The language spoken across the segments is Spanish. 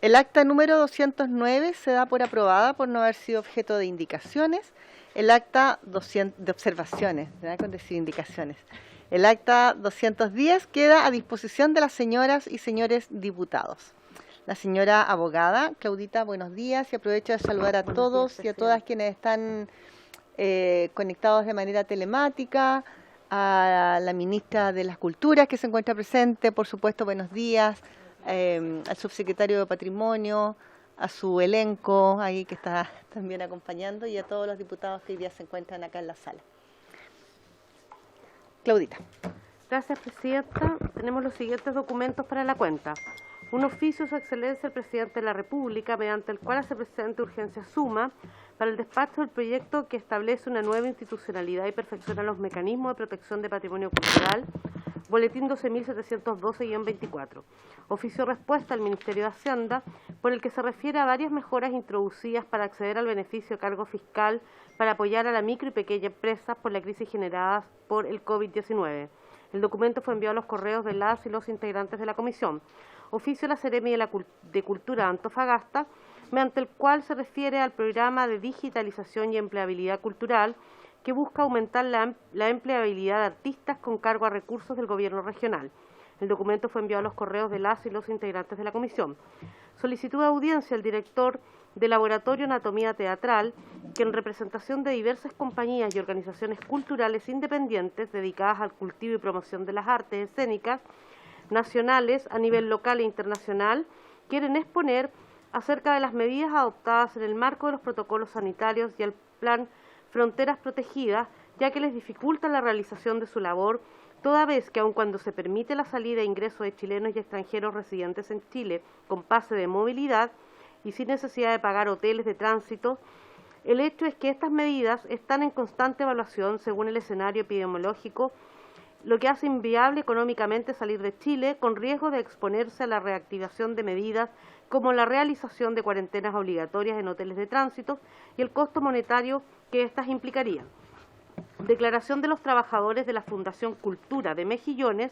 El acta número 209 se da por aprobada por no haber sido objeto de indicaciones. El acta de observaciones, ¿verdad? Con decir indicaciones. El acta 210 queda a disposición de las señoras y señores diputados. La señora abogada, Claudita, buenos días, y aprovecho de saludar a todos y a todas quienes están conectados de manera telemática, a la ministra de las Culturas que se encuentra presente, por supuesto, buenos días, al subsecretario de Patrimonio, a su elenco ahí que está también acompañando y a todos los diputados que hoy día se encuentran acá en la sala. Claudita. Gracias, Presidenta. Tenemos los siguientes documentos para la cuenta. Un oficio de su excelencia el Presidente de la República, mediante el cual se presenta urgencia suma para el despacho del proyecto que establece una nueva institucionalidad y perfecciona los mecanismos de protección de patrimonio cultural, Boletín 12.712-24. Oficio respuesta al Ministerio de Hacienda, por el que se refiere a varias mejoras introducidas para acceder al beneficio de cargo fiscal para apoyar a la micro y pequeña empresa por la crisis generada por el COVID-19. El documento fue enviado a los correos de las y los integrantes de la comisión. Oficio de la Seremi de Cultura de Antofagasta, mediante el cual se refiere al programa de digitalización y empleabilidad cultural que busca aumentar la empleabilidad de artistas con cargo a recursos del gobierno regional. El documento fue enviado a los correos de las y los integrantes de la comisión. Solicitud de audiencia al director del Laboratorio Anatomía Teatral, que en representación de diversas compañías y organizaciones culturales independientes dedicadas al cultivo y promoción de las artes escénicas nacionales a nivel local e internacional, quieren exponer acerca de las medidas adoptadas en el marco de los protocolos sanitarios y el plan Fronteras Protegidas, ya que les dificulta la realización de su labor, toda vez que aun cuando se permite la salida e ingreso de chilenos y extranjeros residentes en Chile con pase de movilidad y sin necesidad de pagar hoteles de tránsito, el hecho es que estas medidas están en constante evaluación según el escenario epidemiológico, lo que hace inviable económicamente salir de Chile con riesgo de exponerse a la reactivación de medidas como la realización de cuarentenas obligatorias en hoteles de tránsito y el costo monetario que éstas implicarían. Declaración de los trabajadores de la Fundación Cultura de Mejillones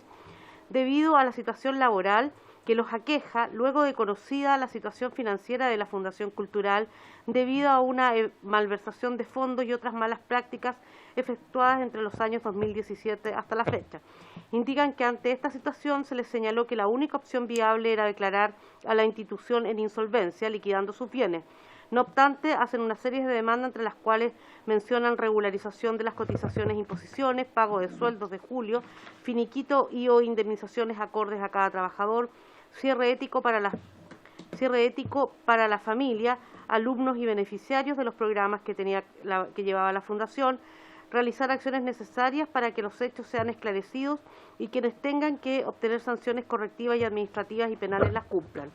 debido a la situación laboral que los aqueja luego de conocida la situación financiera de la Fundación Cultural debido a una malversación de fondos y otras malas prácticas efectuadas entre los años 2017 hasta la fecha. Indican que ante esta situación se les señaló que la única opción viable era declarar a la institución en insolvencia, liquidando sus bienes. No obstante, hacen una serie de demandas entre las cuales mencionan regularización de las cotizaciones e imposiciones, pago de sueldos de julio, finiquito y o indemnizaciones acordes a cada trabajador, cierre ético para la familia, alumnos y beneficiarios de los programas que llevaba la Fundación, realizar acciones necesarias para que los hechos sean esclarecidos y quienes tengan que obtener sanciones correctivas y administrativas y penales las cumplan.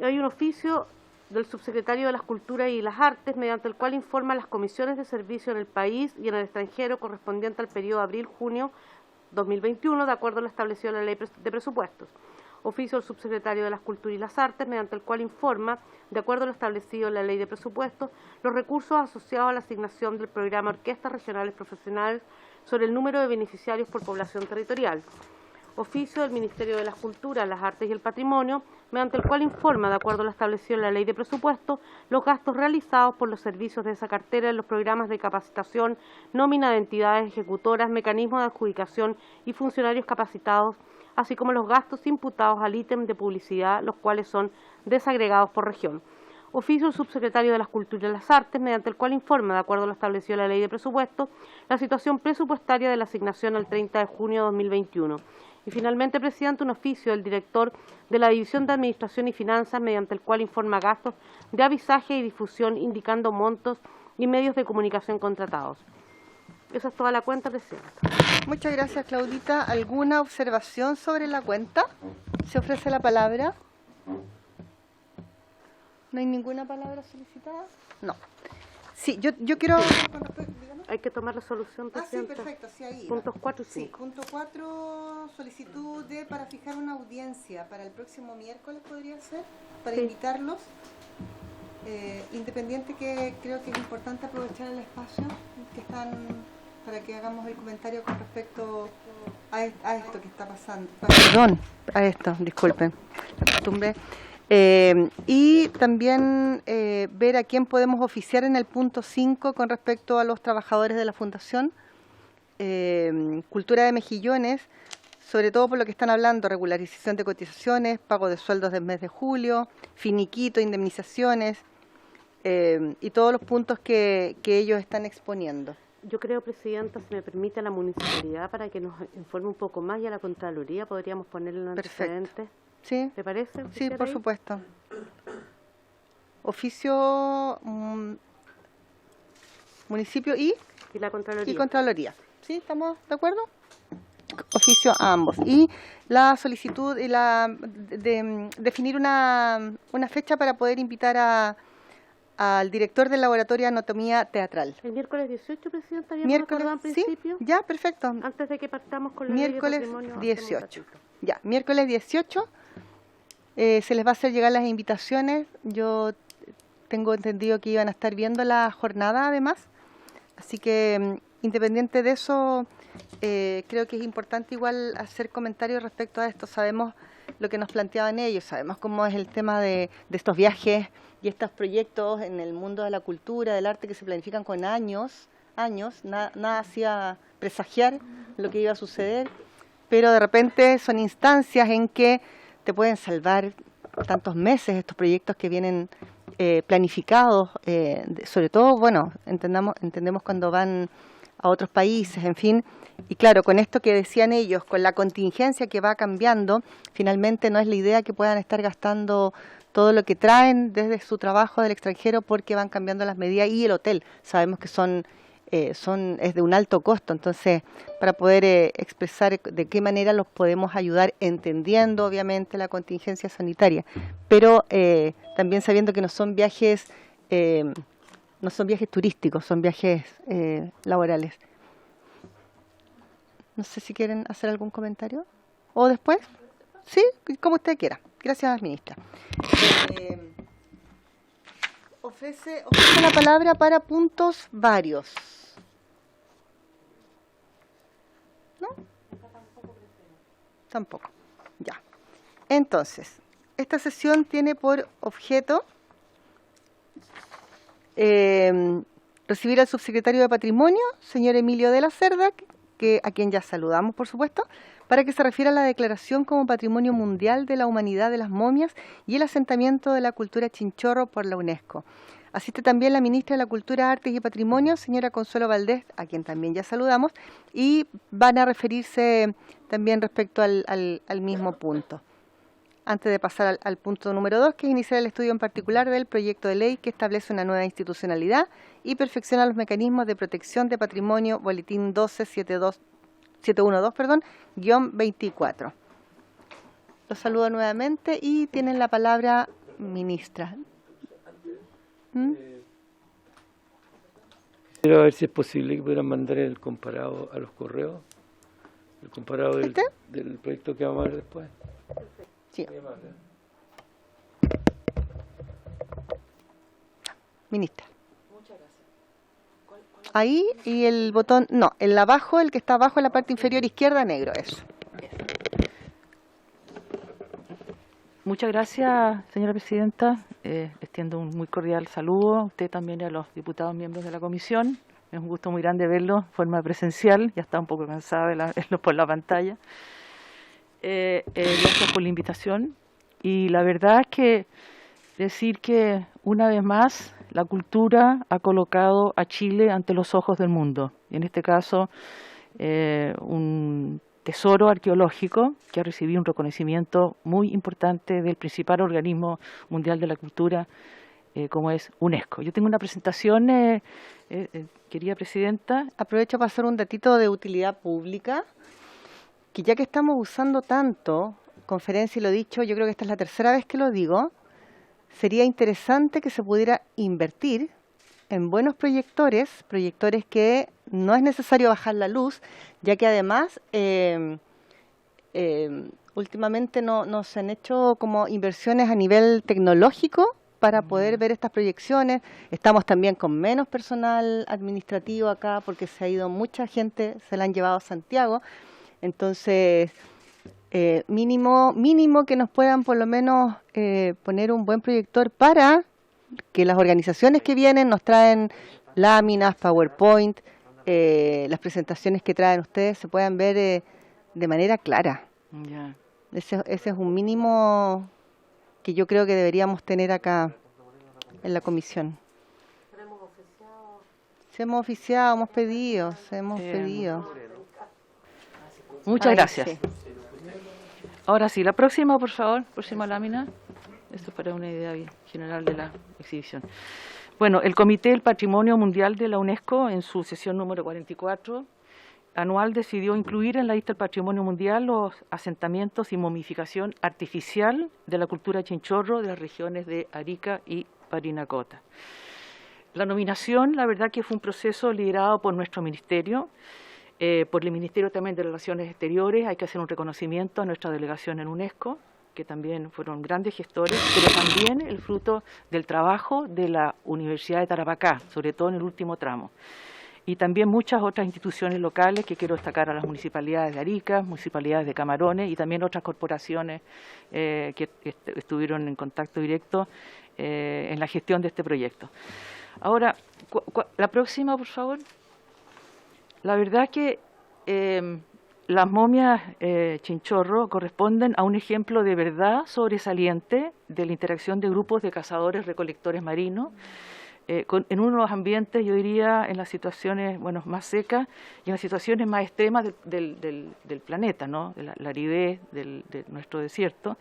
Hay un oficio del subsecretario de las Culturas y las Artes, mediante el cual informa a las comisiones de servicio en el país y en el extranjero correspondiente al periodo abril-junio 2021, de acuerdo a lo establecido en la Ley de Presupuestos. Oficio del subsecretario de las Culturas y las Artes, mediante el cual informa, de acuerdo a lo establecido en la Ley de Presupuestos, los recursos asociados a la asignación del programa Orquestas Regionales Profesionales sobre el número de beneficiarios por población territorial. Oficio del Ministerio de las Culturas, las Artes y el Patrimonio, mediante el cual informa, de acuerdo a lo establecido en la Ley de Presupuesto, los gastos realizados por los servicios de esa cartera en los programas de capacitación, nómina de entidades ejecutoras, mecanismos de adjudicación y funcionarios capacitados, así como los gastos imputados al ítem de publicidad, los cuales son desagregados por región. Oficio del subsecretario de las Culturas y las Artes, mediante el cual informa, de acuerdo a lo establecido en la Ley de Presupuesto, la situación presupuestaria de la asignación al 30 de junio de 2021. Y finalmente, Presidente, un oficio del director de la División de Administración y Finanzas, mediante el cual informa gastos de avisaje y difusión, indicando montos y medios de comunicación contratados. Esa es toda la cuenta, Presidenta. Muchas gracias, Claudita. ¿Alguna observación sobre la cuenta? ¿Se ofrece la palabra? ¿No hay ninguna palabra solicitada? No. Sí, yo quiero... Hay que tomar resolución, Presidenta. Ah, sí, perfecto, sí, ahí. Puntos 4 y 5. Sí, punto 4, solicitud para fijar una audiencia para el próximo miércoles, ¿podría ser? Para invitarlos. Independiente que creo que es importante aprovechar el espacio que están para que hagamos el comentario con respecto a esto que está pasando. Perdón, a esto, disculpen, la costumbre. Y también ver a quién podemos oficiar en el punto 5 con respecto a los trabajadores de la Fundación. Cultura de Mejillones, sobre todo por lo que están hablando, regularización de cotizaciones, pago de sueldos del mes de julio, finiquito, indemnizaciones y todos los puntos que ellos están exponiendo. Yo creo, Presidenta, si me permite, a la municipalidad para que nos informe un poco más y a la Contraloría podríamos ponerle en antecedentes. ¿Sí? ¿Te parece? Sí, por supuesto. Oficio, municipio y la Contraloría. Y Contraloría. ¿Sí? ¿Estamos de acuerdo? Oficio a ambos. Y la solicitud y definir una fecha para poder invitar al director del Laboratorio de Anatomía Teatral. El miércoles 18, Presidenta, habíamos acordado en principio. ¿Sí? Ya, perfecto. Antes de que partamos con la miércoles ley de patrimonio. 18. Ya, miércoles 18 se les va a hacer llegar las invitaciones. Yo tengo entendido que iban a estar viendo la jornada además. Así que, independiente de eso, creo que es importante igual hacer comentarios respecto a esto. Sabemos lo que nos planteaban ellos, sabemos cómo es el tema de estos viajes y estos proyectos en el mundo de la cultura, del arte, que se planifican con años, nada hacía presagiar lo que iba a suceder, pero de repente son instancias en que te pueden salvar tantos meses estos proyectos que vienen planificados, sobre todo, bueno, entendemos cuando van a otros países, en fin, y claro, con esto que decían ellos, con la contingencia que va cambiando, finalmente no es la idea que puedan estar gastando todo lo que traen desde su trabajo del extranjero porque van cambiando las medidas y el hotel, sabemos que es de un alto costo, entonces para poder expresar de qué manera los podemos ayudar entendiendo obviamente la contingencia sanitaria, pero también sabiendo que no son viajes turísticos, son viajes laborales. No sé si quieren hacer algún comentario o después. Sí, como usted quiera. Gracias, ministra. Ofrece la palabra para puntos varios. ¿No? Tampoco. Ya. Entonces, esta sesión tiene por objeto recibir al subsecretario de Patrimonio, señor Emilio de la Cerda, a quien ya saludamos, por supuesto, para que se refiera a la declaración como Patrimonio Mundial de la Humanidad de las momias y el asentamiento de la cultura Chinchorro por la UNESCO. Asiste también la ministra de la Cultura, Artes y Patrimonio, señora Consuelo Valdés, a quien también ya saludamos, y van a referirse también respecto al mismo punto. Antes de pasar al punto número 2, que es iniciar el estudio en particular del proyecto de ley que establece una nueva institucionalidad y perfecciona los mecanismos de protección de patrimonio, boletín 712-24. Los saludo nuevamente y tienen la palabra, ministra. Quisiera ver si es posible que pudieran mandar el comparado a los correos, el comparado del proyecto que vamos a ver después. Sí. Ministra. Muchas gracias. Ahí y el botón, no, el abajo, el que está abajo en la parte inferior izquierda, negro, eso. Muchas gracias, señora presidenta. Extiendo un muy cordial saludo a usted también y a los diputados miembros de la comisión. Es un gusto muy grande verlo en forma presencial, ya está un poco cansada de verlo por la pantalla. Gracias por la invitación y la verdad es que decir que una vez más la cultura ha colocado a Chile ante los ojos del mundo, y en este caso un tesoro arqueológico que ha recibido un reconocimiento muy importante del principal organismo mundial de la cultura como es UNESCO. Yo tengo una presentación, querida presidenta. Aprovecho para hacer un datito de utilidad pública, que ya que estamos usando tanto conferencia y lo he dicho, yo creo que esta es la tercera vez que lo digo, sería interesante que se pudiera invertir en buenos proyectores que no es necesario bajar la luz, ya que además últimamente no se han hecho como inversiones a nivel tecnológico para poder ver estas proyecciones. Estamos también con menos personal administrativo acá porque se ha ido mucha gente, se la han llevado a Santiago. Entonces, mínimo que nos puedan por lo menos poner un buen proyector para que las organizaciones que vienen nos traen láminas, PowerPoint, las presentaciones que traen ustedes se puedan ver de manera clara. Ya. Ese es un mínimo que yo creo que deberíamos tener acá en la comisión. Se hemos oficiado, hemos pedido. Muchas Ay, gracias. sí. Ahora sí, la próxima, por favor, próxima lámina. Esto es para una idea bien general de la exhibición. Bueno, el Comité del Patrimonio Mundial de la UNESCO, en su sesión número 44, anual, decidió incluir en la lista del Patrimonio Mundial los asentamientos y momificación artificial de la cultura chinchorro de las regiones de Arica y Parinacota. La nominación, la verdad que fue un proceso liderado por nuestro ministerio, por el Ministerio también de Relaciones Exteriores. Hay que hacer un reconocimiento a nuestra delegación en UNESCO, que también fueron grandes gestores, pero también el fruto del trabajo de la Universidad de Tarapacá, sobre todo en el último tramo. Y también muchas otras instituciones locales, que quiero destacar a las municipalidades de Arica, municipalidades de Camarones y también otras corporaciones que estuvieron en contacto directo en la gestión de este proyecto. Ahora, la próxima, por favor. La verdad que las momias chinchorro corresponden a un ejemplo de verdad sobresaliente de la interacción de grupos de cazadores-recolectores marinos en uno de los ambientes, yo diría, en las situaciones más secas y en las situaciones más extremas del planeta, ¿no? De la aridez de nuestro desierto.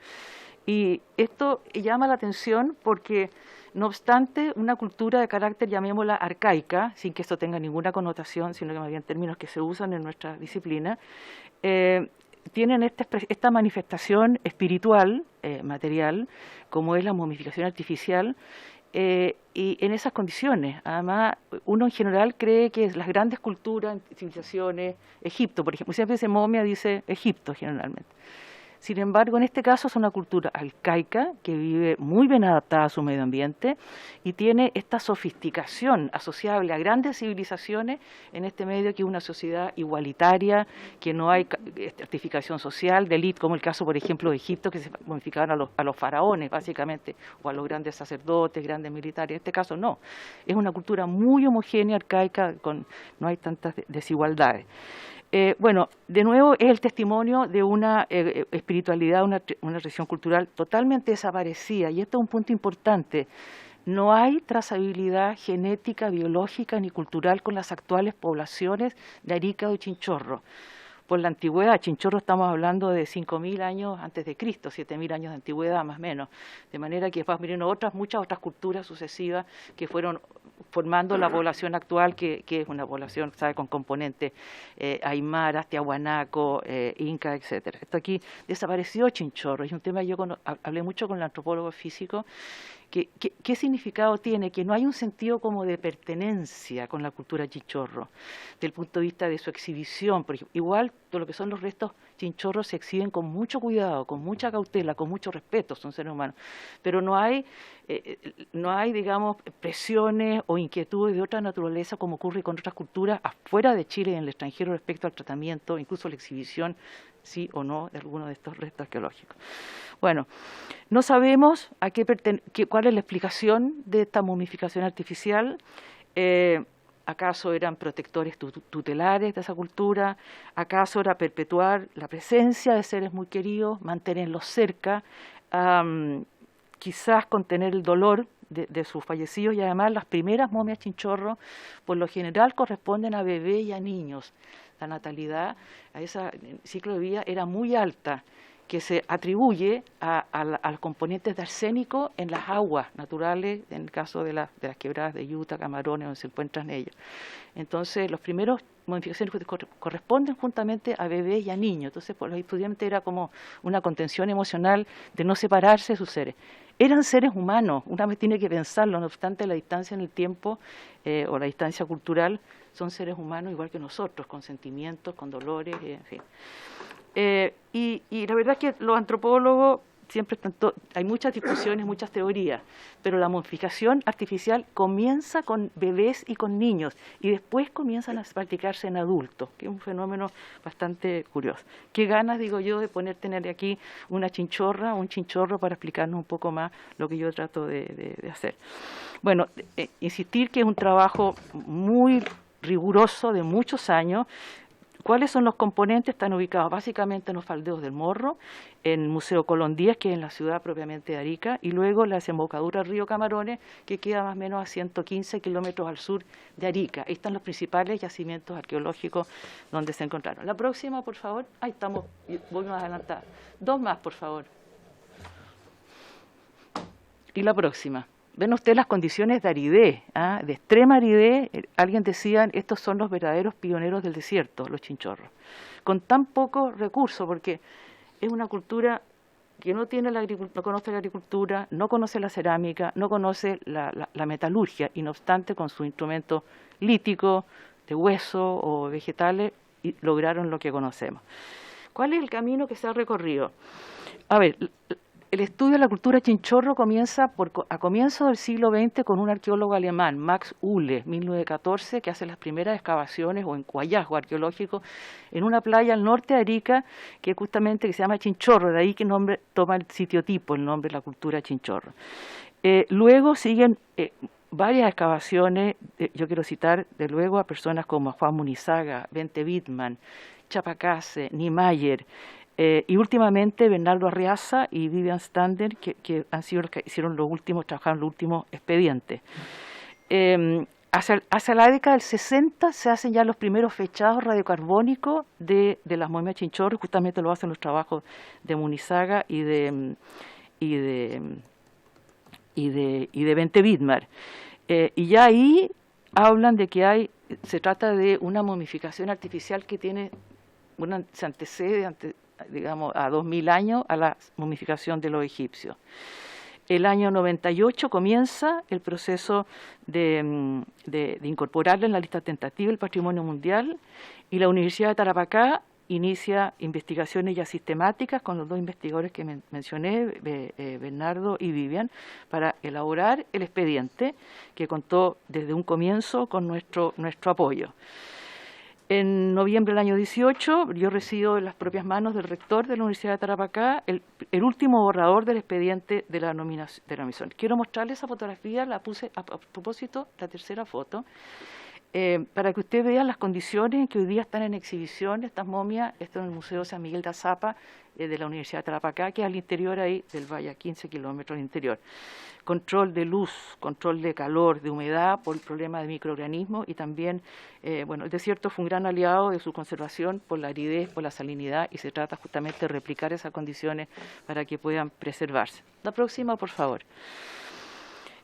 Y esto llama la atención porque, no obstante, una cultura de carácter, llamémosla arcaica, sin que esto tenga ninguna connotación, sino que más bien términos que se usan en nuestra disciplina, tienen esta manifestación espiritual, material, como es la momificación artificial, y en esas condiciones. Además, uno en general cree que las grandes culturas, civilizaciones, Egipto, por ejemplo, siempre dice momia, dice Egipto generalmente. Sin embargo, en este caso es una cultura arcaica que vive muy bien adaptada a su medio ambiente y tiene esta sofisticación asociable a grandes civilizaciones en este medio, que es una sociedad igualitaria, que no hay estratificación social de élite, como el caso, por ejemplo, de Egipto, que se momificaban a los faraones, básicamente, o a los grandes sacerdotes, grandes militares. En este caso no. Es una cultura muy homogénea, arcaica, no hay tantas desigualdades. Bueno, de nuevo es el testimonio de una espiritualidad, una tradición cultural totalmente desaparecida, y esto es un punto importante. No hay trazabilidad genética, biológica ni cultural con las actuales poblaciones de Arica o Chinchorro. Por la antigüedad, Chinchorro estamos hablando de 5.000 años antes de Cristo, 7.000 años de antigüedad más o menos, de manera que vamos viendo muchas otras culturas sucesivas que fueron formando la población actual, que es una población, ¿sabe?, con componentes aymaras, tiahuanaco, inca, etcétera. Esto aquí desapareció Chinchorro, es un tema que yo hablé mucho con el antropólogo físico. ¿Qué significado tiene? Que no hay un sentido como de pertenencia con la cultura chinchorro, desde el punto de vista de su exhibición. Por ejemplo, igual todo lo que son los restos chinchorros se exhiben con mucho cuidado, con mucha cautela, con mucho respeto, son seres humanos, pero no hay, digamos, presiones o inquietudes de otra naturaleza como ocurre con otras culturas afuera de Chile y en el extranjero respecto al tratamiento, incluso la exhibición, sí o no, de algunos de estos restos arqueológicos. Bueno, no sabemos cuál es la explicación de esta momificación artificial. ¿Acaso eran protectores tutelares de esa cultura? ¿Acaso era perpetuar la presencia de seres muy queridos, mantenerlos cerca, quizás contener el dolor de sus fallecidos? Y además las primeras momias chinchorro por lo general corresponden a bebés y a niños. La natalidad a ese ciclo de vida era muy alta, que se atribuye a los componentes de arsénico en las aguas naturales, en el caso de las quebradas de Utah, Camarones, donde se encuentran ellos. Entonces, los primeros modificaciones corresponden juntamente a bebés y a niños. Entonces, por los estudiantes era como una contención emocional de no separarse de sus seres. Eran seres humanos, una vez tiene que pensarlo, no obstante la distancia en el tiempo o la distancia cultural, son seres humanos igual que nosotros, con sentimientos, con dolores, en fin. Y la verdad es que los antropólogos siempre hay muchas discusiones, muchas teorías, pero la momificación artificial comienza con bebés y con niños y después comienzan a practicarse en adultos, que es un fenómeno bastante curioso. Qué ganas, digo yo, de tener aquí una chinchorra, un chinchorro para explicarnos un poco más lo que yo trato de hacer. Bueno, insistir que es un trabajo muy riguroso de muchos años. ¿Cuáles son los componentes? Están ubicados básicamente en los faldeos del Morro, en el Museo Colón Díaz, que es en la ciudad propiamente de Arica, y luego la desembocadura del río Camarones, que queda más o menos a 115 kilómetros al sur de Arica. Ahí están los principales yacimientos arqueológicos donde se encontraron. La próxima, por favor. Ahí estamos, voy más adelantada. 2 más, por favor. Y la próxima. Ven ustedes las condiciones de aridez, de extrema aridez. Alguien decía, estos son los verdaderos pioneros del desierto, los chinchorros. Con tan poco recurso, porque es una cultura que no conoce la agricultura, no conoce la cerámica, no conoce la metalurgia, y no obstante, con sus instrumentos líticos, de hueso o vegetales, lograron lo que conocemos. ¿Cuál es el camino que se ha recorrido? A ver, el estudio de la cultura chinchorro comienza a comienzos del siglo XX con un arqueólogo alemán, Max Uhle, 1914, que hace las primeras excavaciones o hallazgos arqueológicos en una playa al norte de Arica, que justamente se llama Chinchorro, de ahí que toma el sitio tipo, el nombre de la cultura chinchorro. Luego siguen varias excavaciones, yo quiero citar de luego a personas como Juan Munizaga, Bente Wittmann, Chapacase, Niemeyer, y últimamente Bernardo Arriaza y Vivian Stander, que han sido los que trabajaron los últimos expedientes. Hacia la década del 60 se hacen ya los primeros fechados radiocarbónicos de las momias chinchorro, justamente lo hacen los trabajos de Munizaga y de Bente Wittmann. Y ya ahí hablan de que se trata de una momificación artificial que se antecede digamos, a 2000 años a la momificación de los egipcios. El año 98 comienza el proceso de incorporarla en la lista tentativa del Patrimonio Mundial, y la Universidad de Tarapacá inicia investigaciones ya sistemáticas con los 2 investigadores que mencioné, Bernardo y Vivian, para elaborar el expediente que contó desde un comienzo con nuestro apoyo. En noviembre del año 18, yo recibo en las propias manos del rector de la Universidad de Tarapacá el último borrador del expediente de la nominación. Quiero mostrarles esa fotografía, la puse a propósito, la tercera foto, para que ustedes vean las condiciones en que hoy día están en exhibición estas momias. Esto en el Museo San Miguel de Azapa, de la Universidad de Tarapacá, que es al interior ahí del valle, a 15 kilómetros al interior. Control de luz, control de calor, de humedad por el problema de microorganismos, y también, el desierto fue un gran aliado de su conservación por la aridez, por la salinidad, y se trata justamente de replicar esas condiciones para que puedan preservarse. La próxima, por favor.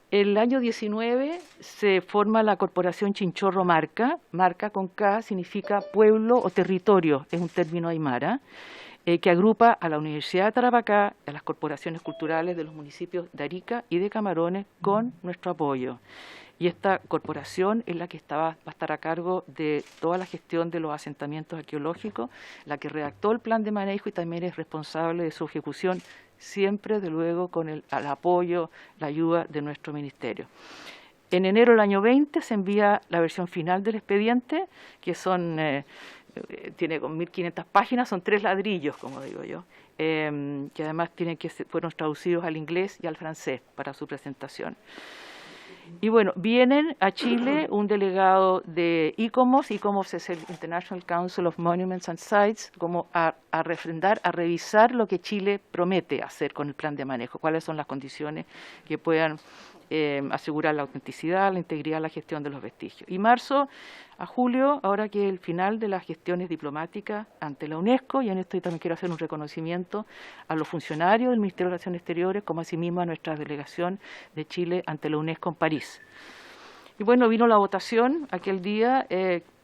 El año 19 se forma la Corporación Chinchorro Marca. Marca con K significa pueblo o territorio, es un término aymara, que agrupa a la Universidad de Tarapacá, a las corporaciones culturales de los municipios de Arica y de Camarones, con nuestro apoyo. Y esta corporación es la que va a estar a cargo de toda la gestión de los asentamientos arqueológicos, la que redactó el plan de manejo y también es responsable de su ejecución, siempre, de luego, con el apoyo, la ayuda de nuestro ministerio. En enero del año 20 se envía la versión final del expediente, que tiene con 1.500 páginas, son 3 ladrillos, como digo yo, que además fueron traducidos al inglés y al francés para su presentación. Y bueno, vienen a Chile un delegado de ICOMOS. ICOMOS es el International Council of Monuments and Sites, como a refrendar, a revisar lo que Chile promete hacer con el plan de manejo, cuáles son las condiciones que puedan asegurar la autenticidad, la integridad, la gestión de los vestigios. Y marzo a julio, ahora que es el final de las gestiones diplomáticas ante la UNESCO, y en esto también quiero hacer un reconocimiento a los funcionarios del Ministerio de Relaciones Exteriores, como asimismo a nuestra delegación de Chile ante la UNESCO en París. Y bueno, vino la votación aquel día,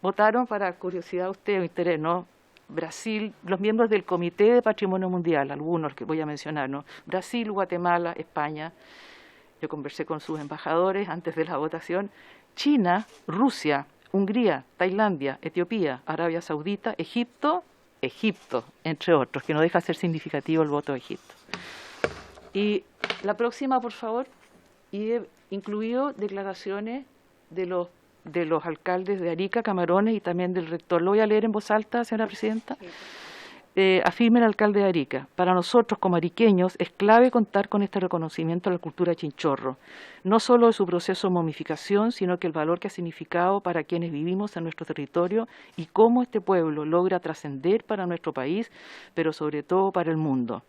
votaron, para curiosidad de usted o interés, ¿no? Brasil, los miembros del Comité de Patrimonio Mundial, algunos que voy a mencionar, ¿no? Brasil, Guatemala, España. Yo conversé con sus embajadores antes de la votación. China, Rusia, Hungría, Tailandia, Etiopía, Arabia Saudita, Egipto, entre otros, que no deja de ser significativo el voto de Egipto. Y la próxima, por favor, y incluido declaraciones de los alcaldes de Arica, Camarones y también del rector. Lo voy a leer en voz alta, señora presidenta. Afirma el alcalde de Arica: para nosotros como ariqueños es clave contar con este reconocimiento a la cultura chinchorro, no solo de su proceso de momificación, sino que el valor que ha significado para quienes vivimos en nuestro territorio y cómo este pueblo logra trascender para nuestro país, pero sobre todo para el mundo.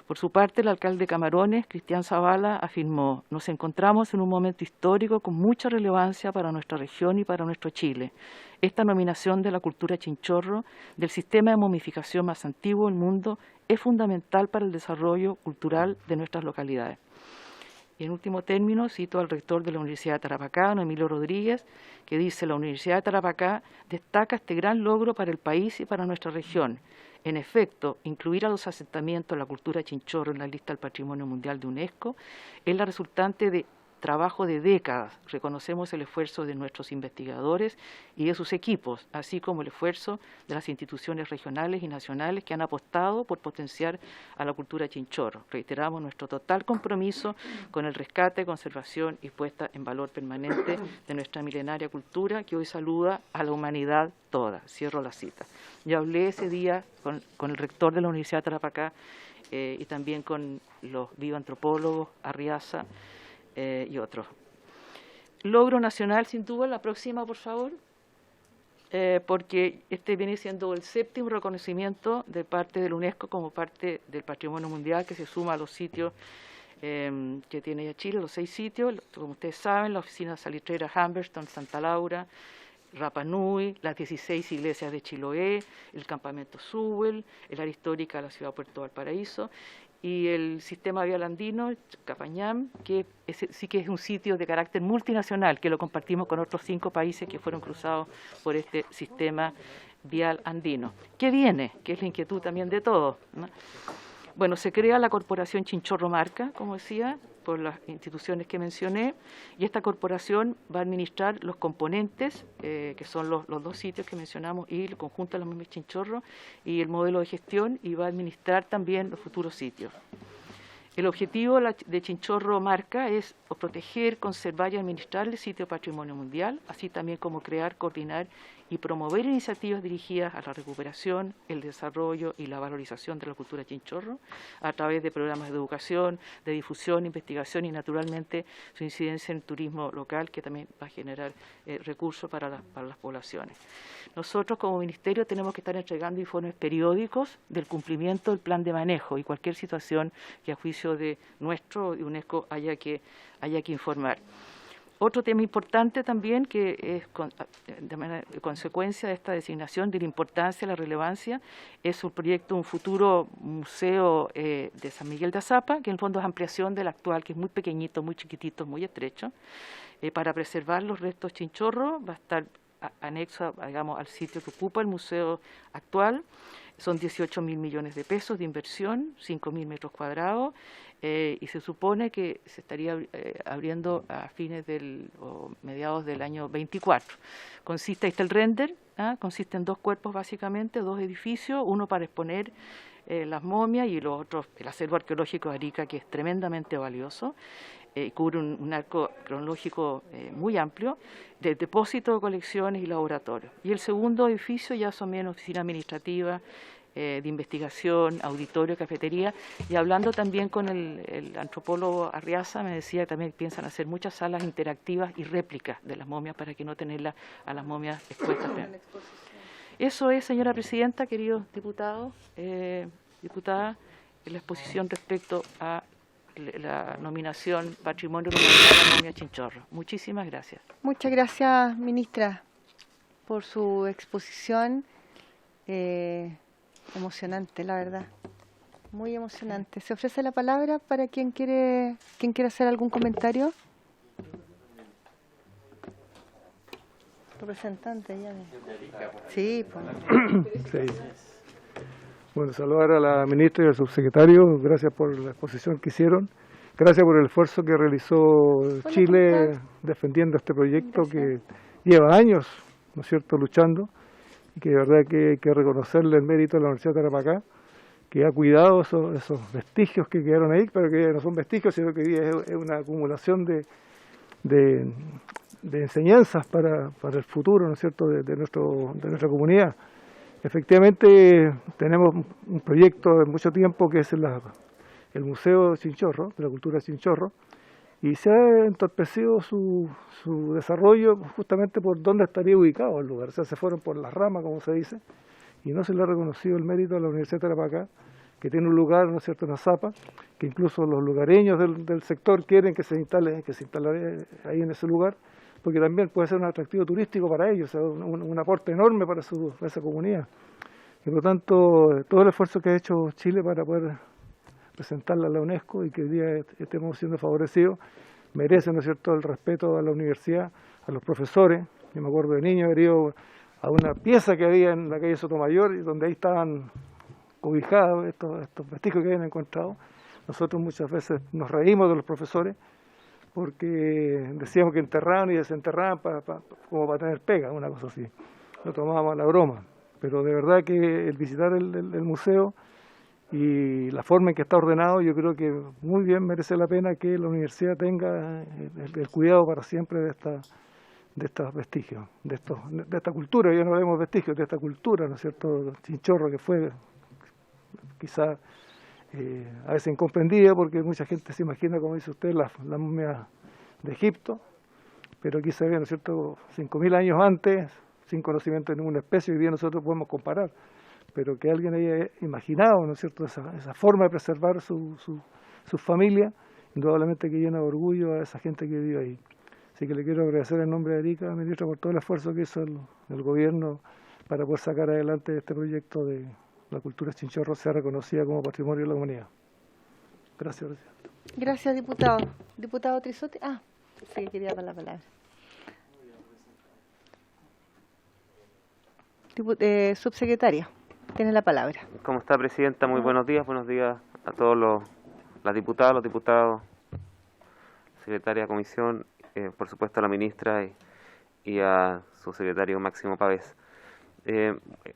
Por su parte, el alcalde de Camarones, Cristian Zavala, afirmó: nos encontramos en un momento histórico con mucha relevancia para nuestra región y para nuestro Chile. Esta nominación de la cultura chinchorro, del sistema de momificación más antiguo del mundo, es fundamental para el desarrollo cultural de nuestras localidades. Y en último término, cito al rector de la Universidad de Tarapacá, don Emilio Rodríguez, que dice: la Universidad de Tarapacá destaca este gran logro para el país y para nuestra región. En efecto, incluir a los asentamientos de la cultura chinchorro en la lista del Patrimonio Mundial de UNESCO es la resultante de trabajo de décadas. Reconocemos el esfuerzo de nuestros investigadores y de sus equipos, así como el esfuerzo de las instituciones regionales y nacionales que han apostado por potenciar a la cultura chinchorro. Reiteramos nuestro total compromiso con el rescate, conservación y puesta en valor permanente de nuestra milenaria cultura que hoy saluda a la humanidad toda. Cierro la cita. Yo hablé ese día con el rector de la Universidad de Tarapacá y también con los bioantropólogos, Arriaza, y otros. Logro nacional, sin duda. La próxima, por favor, porque este viene siendo el 7º reconocimiento de parte de la UNESCO como parte del Patrimonio Mundial, que se suma a los sitios que tiene ya Chile, los 6 sitios, como ustedes saben: la oficina salitrera Humberston, Santa Laura, Rapa Nui, las 16 iglesias de Chiloé, el campamento Sewell, el área histórica de la ciudad de Puerto Valparaíso, y el sistema vial andino, Capañam, que sí que es un sitio de carácter multinacional, que lo compartimos con otros 5 países que fueron cruzados por este sistema vial andino. ¿Qué viene? Que es la inquietud también de todos, ¿no? Bueno, se crea la Corporación Chinchorro Marca, como decía, por las instituciones que mencioné, y esta corporación va a administrar los componentes, que son los 2 sitios que mencionamos, y el conjunto de las momias chinchorro, y el modelo de gestión, y va a administrar también los futuros sitios. El objetivo de Chinchorro Marca es proteger, conservar y administrar el sitio Patrimonio Mundial, así también como crear, coordinar y promover iniciativas dirigidas a la recuperación, el desarrollo y la valorización de la cultura chinchorro a través de programas de educación, de difusión, investigación y naturalmente su incidencia en el turismo local, que también va a generar recursos para las poblaciones. Nosotros como Ministerio tenemos que estar entregando informes periódicos del cumplimiento del plan de manejo y cualquier situación que a juicio de nuestro y UNESCO haya que informar. Otro tema importante también, que es de consecuencia de esta designación, de la importancia, la relevancia, es un proyecto, un futuro museo de San Miguel de Azapa, que en el fondo es ampliación del actual, que es muy pequeñito, muy chiquitito, muy estrecho. Para preservar los restos chinchorro, va a estar anexo, digamos, al sitio que ocupa el museo actual. Son 18.000 millones de pesos de inversión, 5.000 metros cuadrados, y se supone que se estaría abriendo a fines o mediados del año 24. Ahí está el render, consiste en 2 cuerpos básicamente, 2 edificios, uno para exponer las momias y los otros, el acervo arqueológico de Arica, que es tremendamente valioso. Cubre un arco cronológico muy amplio, de depósito de colecciones y laboratorios. Y el segundo edificio ya son bien oficina administrativa, de investigación, auditorio, cafetería, y hablando también con el antropólogo Arriaza, me decía que también piensan hacer muchas salas interactivas y réplicas de las momias para que no tenerlas a las momias expuestas. Eso es, señora presidenta, queridos diputados, diputadas, la exposición respecto a la nominación Patrimonio de la Humanidad de la momia chinchorro. Muchísimas gracias. Muchas gracias, ministra, por su exposición. Emocionante, la verdad. Muy emocionante. ¿Se ofrece la palabra para quien quiere hacer algún comentario? Representante, ya. Sí, pues. Sí. Bueno, saludar a la ministra y al subsecretario. Gracias por la exposición que hicieron. Gracias por el esfuerzo que realizó Chile defendiendo este proyecto que lleva años, ¿no es cierto?, luchando, y que de verdad que hay que reconocerle el mérito de la Universidad de Tarapacá, que ha cuidado esos vestigios que quedaron ahí, pero que no son vestigios, sino que es una acumulación de enseñanzas para el futuro, ¿no es cierto?, de nuestra comunidad. Efectivamente, tenemos un proyecto de mucho tiempo que es el Museo Chinchorro, de la cultura Chinchorro, y se ha entorpecido su desarrollo justamente por dónde estaría ubicado el lugar. O sea, se fueron por las ramas, como se dice, y no se le ha reconocido el mérito a la Universidad de Tarapacá, que tiene un lugar, ¿no es cierto?, en Azapa, que incluso los lugareños del sector quieren que se instale ahí en ese lugar, porque también puede ser un atractivo turístico para ellos, o sea, un aporte enorme para esa comunidad. Y por lo tanto, todo el esfuerzo que ha hecho Chile para poder presentarla a la UNESCO y que hoy día estemos siendo favorecidos, merece, ¿no es cierto?, el respeto a la universidad, a los profesores. Yo me acuerdo de niño, haber ido a una pieza que había en la calle Sotomayor, y donde ahí estaban cobijados estos vestigios que habían encontrado. Nosotros muchas veces nos reímos de los profesores porque decíamos que enterraban y desenterraban como para tener pega, una cosa así. Lo tomábamos a la broma. Pero de verdad que el visitar el museo y la forma en que está ordenado, yo creo que muy bien merece la pena que la universidad tenga el cuidado para siempre de estos vestigios, de esta cultura. Ya no hablemos vestigios, de esta cultura, ¿no es cierto?, Chinchorro, que fue quizá a veces incomprendida, porque mucha gente se imagina, como dice usted, la momia de Egipto, pero aquí se ve, ¿no es cierto?, 5.000 años antes, sin conocimiento de ninguna especie. Hoy día nosotros podemos comparar, pero que alguien haya imaginado, ¿no es cierto?, esa forma de preservar su familia, indudablemente que llena de orgullo a esa gente que vive ahí. Así que le quiero agradecer en nombre de Arica, ministra, por todo el esfuerzo que hizo el gobierno para poder sacar adelante este proyecto de la cultura Chinchorro sea reconocida como patrimonio de la humanidad. Gracias, presidente. Gracias, diputado. Diputado Trisotti. Sí, quería dar la palabra. Subsecretaria, tiene la palabra. ¿Cómo está, presidenta? Muy buenos días a todos las diputadas, los diputados, secretaria de comisión, por supuesto a la ministra y a su secretario Máximo Pavés.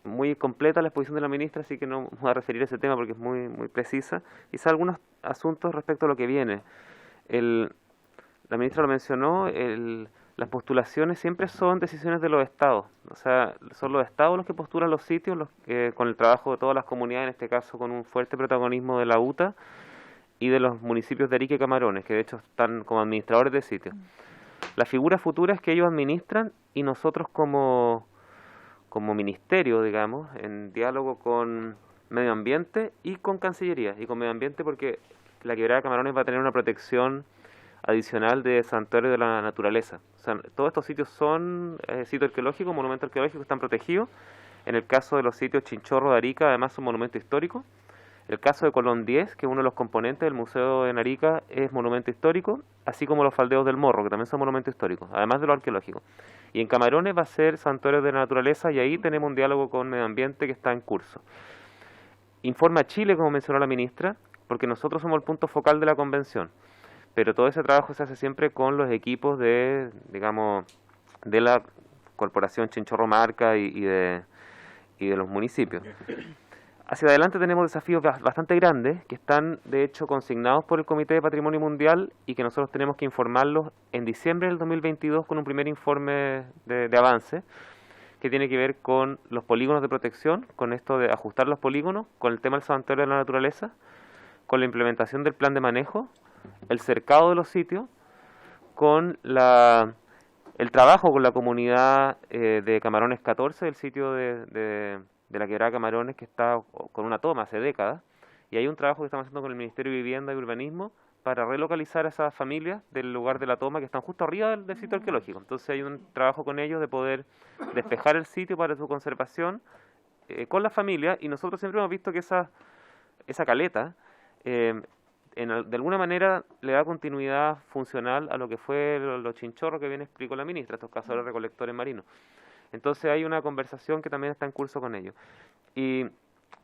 Muy completa la exposición de la ministra, así que no me voy a referir a ese tema porque es muy precisa. Quizá algunos asuntos respecto a lo que viene. La ministra lo mencionó, las postulaciones siempre son decisiones de los estados, o sea, son los estados los que postulan los sitios, con el trabajo de todas las comunidades, en este caso con un fuerte protagonismo de la UTA y de los municipios de Arica y Camarones, que de hecho están como administradores de sitios. La figura futura es que ellos administran y nosotros como ministerio, digamos, en diálogo con Medio Ambiente y con Cancillería, y con Medio Ambiente porque la Quebrada de Camarones va a tener una protección adicional de santuario de la naturaleza. O sea, todos estos sitios son sitios arqueológicos, monumentos arqueológicos que están protegidos. En el caso de los sitios Chinchorro de Arica, además son monumentos históricos. El caso de Colón 10, que es uno de los componentes del Museo en Arica, es monumento histórico, así como los faldeos del Morro, que también son monumentos históricos, además de lo arqueológico. Y en Camarones va a ser santuario de la naturaleza, y ahí tenemos un diálogo con Medio Ambiente que está en curso. Informa Chile, como mencionó la ministra, porque nosotros somos el punto focal de la convención, pero todo ese trabajo se hace siempre con los equipos de la Corporación Chinchorro Marca y de los municipios. Hacia adelante tenemos desafíos bastante grandes que están de hecho consignados por el Comité de Patrimonio Mundial y que nosotros tenemos que informarlos en diciembre del 2022 con un primer informe de avance que tiene que ver con los polígonos de protección, con esto de ajustar los polígonos, con el tema del santuario de la naturaleza, con la implementación del plan de manejo, el cercado de los sitios, con el trabajo con la comunidad de Camarones 14, del sitio de la Quebrada de Camarones, que está con una toma hace décadas, y hay un trabajo que estamos haciendo con el Ministerio de Vivienda y Urbanismo para relocalizar a esas familias del lugar de la toma que están justo arriba del sitio arqueológico. Entonces hay un trabajo con ellos de poder despejar el sitio para su conservación con la familia, y nosotros siempre hemos visto que esa caleta de alguna manera le da continuidad funcional a lo que fue los chinchorros que bien explicó la ministra, estos cazadores recolectores marinos. Entonces hay una conversación que también está en curso con ellos. Y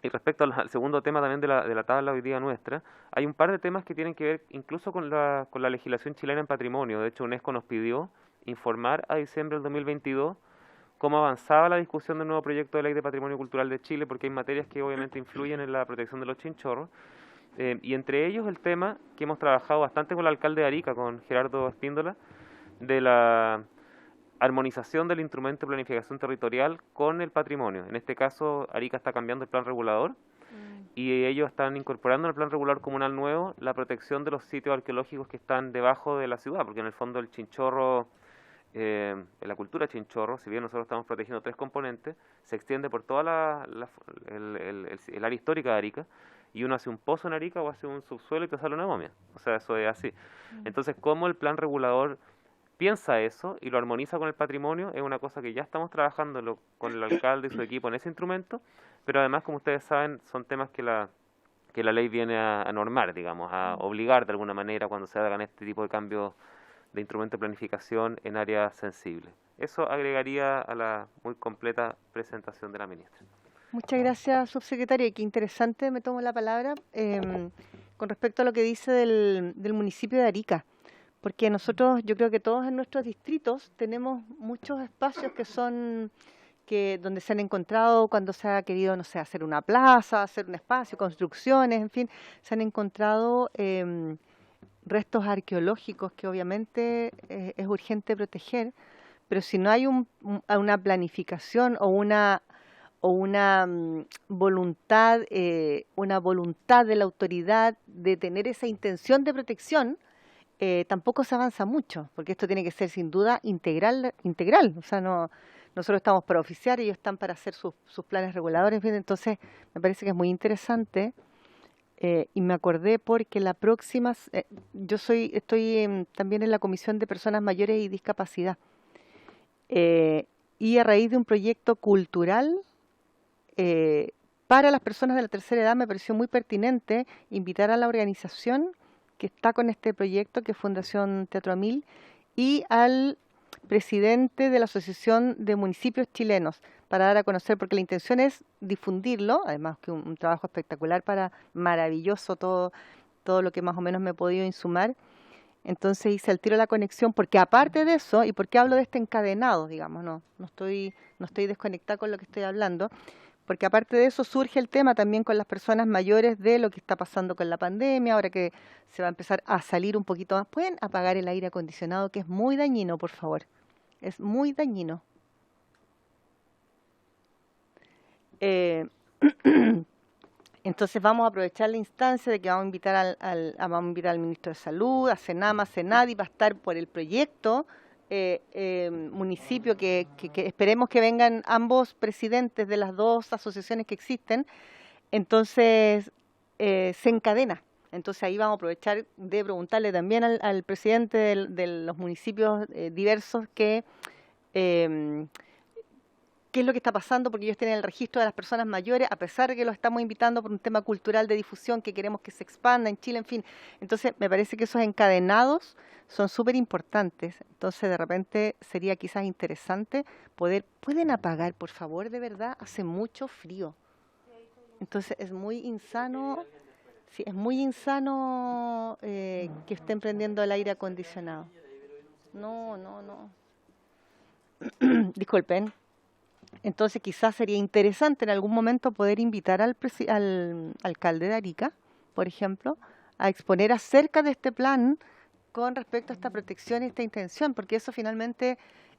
respecto al segundo tema también de la tabla hoy día nuestra, hay un par de temas que tienen que ver incluso con la legislación chilena en patrimonio. De hecho, UNESCO nos pidió informar a diciembre del 2022 cómo avanzaba la discusión del nuevo proyecto de ley de patrimonio cultural de Chile, porque hay materias que obviamente influyen en la protección de los chinchorros, y entre ellos el tema que hemos trabajado bastante con el alcalde de Arica, con Gerardo Espíndola, de la armonización del instrumento de planificación territorial con el patrimonio. En este caso, Arica está cambiando el plan regulador y ellos están incorporando en el plan regulador comunal nuevo la protección de los sitios arqueológicos que están debajo de la ciudad, porque en el fondo el chinchorro, en la cultura chinchorro, si bien nosotros estamos protegiendo 3 componentes, se extiende por toda el área histórica de Arica, y uno hace un pozo en Arica o hace un subsuelo y te sale una momia. O sea, eso es así. Entonces, ¿cómo el plan regulador piensa eso y lo armoniza con el patrimonio? Es una cosa que ya estamos trabajando con el alcalde y su equipo en ese instrumento, pero además, como ustedes saben, son temas que la ley viene a normar, digamos, a obligar de alguna manera cuando se hagan este tipo de cambios de instrumento de planificación en áreas sensibles. Eso agregaría a la muy completa presentación de la ministra. Muchas gracias, subsecretaria. Qué interesante, me tomo la palabra con respecto a lo que dice del municipio de Arica, porque nosotros, yo creo que todos en nuestros distritos tenemos muchos espacios que son donde se han encontrado cuando se ha querido, no sé, hacer una plaza, hacer un espacio, construcciones, en fin, se han encontrado restos arqueológicos que obviamente es urgente proteger, pero si no hay una planificación o una voluntad de la autoridad de tener esa intención de protección, tampoco se avanza mucho, porque esto tiene que ser sin duda integral. O sea, nosotros estamos para oficiar, ellos están para hacer sus planes reguladores. Bien, entonces me parece que es muy interesante, y me acordé porque la próxima, yo estoy también en la Comisión de Personas Mayores y Discapacidad, y a raíz de un proyecto cultural para las personas de la tercera edad me pareció muy pertinente invitar a la organización que está con este proyecto, que es Fundación Teatro Amil, y al presidente de la Asociación de Municipios Chilenos, para dar a conocer, porque la intención es difundirlo, además que un trabajo espectacular, maravilloso todo lo que más o menos me he podido insumar. Entonces hice al tiro la conexión, porque aparte de eso, y porque hablo de este encadenado, digamos, no estoy desconectada con lo que estoy hablando, porque aparte de eso surge el tema también con las personas mayores de lo que está pasando con la pandemia, ahora que se va a empezar a salir un poquito más. ¿Pueden apagar el aire acondicionado, que es muy dañino, por favor? Es muy dañino. Entonces vamos a aprovechar la instancia de que vamos a invitar al ministro de Salud, a Senama, a Senadi, va a estar por el proyecto municipio, que esperemos que vengan ambos presidentes de las 2 asociaciones que existen. Entonces se encadena. Entonces ahí vamos a aprovechar de preguntarle también al presidente de los municipios diversos qué es lo que está pasando, porque ellos tienen el registro de las personas mayores, a pesar de que los estamos invitando por un tema cultural de difusión que queremos que se expanda en Chile, en fin. Entonces, me parece que esos encadenados son súper importantes. Entonces, de repente, sería quizás interesante ¿pueden apagar, por favor, de verdad? Hace mucho frío. Entonces, es muy insano, sí, es muy insano que estén prendiendo el aire acondicionado. No. Disculpen. Entonces quizás sería interesante en algún momento poder invitar al alcalde de Arica, por ejemplo, a exponer acerca de este plan con respecto a esta protección y esta intención, porque eso finalmente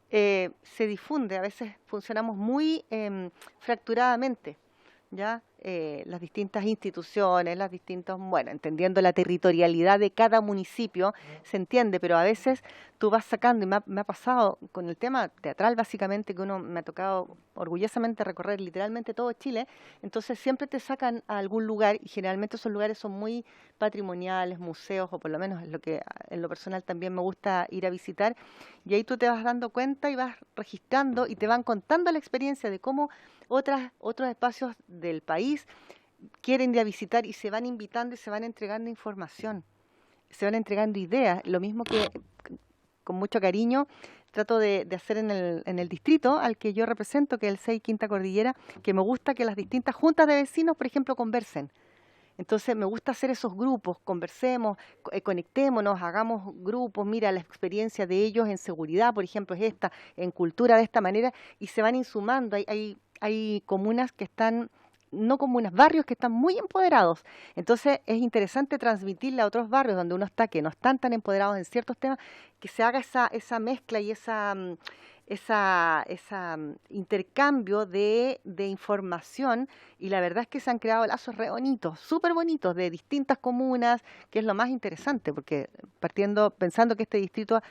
se difunde. A veces funcionamos muy fracturadamente, ¿ya? Las distintas instituciones, entendiendo la territorialidad de cada municipio, se entiende, pero a veces tú vas sacando, y me ha pasado con el tema teatral básicamente, que me ha tocado orgullosamente recorrer literalmente todo Chile, entonces siempre te sacan a algún lugar, y generalmente esos lugares son muy patrimoniales, museos, o por lo menos es lo que en lo personal también me gusta ir a visitar, y ahí tú te vas dando cuenta y vas registrando y te van contando la experiencia de cómo otros espacios del país quieren ir a visitar, y se van invitando y se van entregando información, se van entregando ideas, lo mismo que con mucho cariño trato de hacer en el distrito al que yo represento, que es el 6 Quinta Cordillera, que me gusta que las distintas juntas de vecinos, por ejemplo, conversen. Entonces me gusta hacer esos grupos, conversemos, conectémonos, hagamos grupos, mira la experiencia de ellos en seguridad, por ejemplo, es esta, en cultura de esta manera, y se van insumando. Hay comunas que están, no comunas, barrios que están muy empoderados. Entonces es interesante transmitirle a otros barrios donde uno está, que no están tan empoderados en ciertos temas, que se haga esa mezcla y esa intercambio de información, y la verdad es que se han creado lazos re bonitos, súper bonitos, de distintas comunas, que es lo más interesante, porque pensando que este distrito,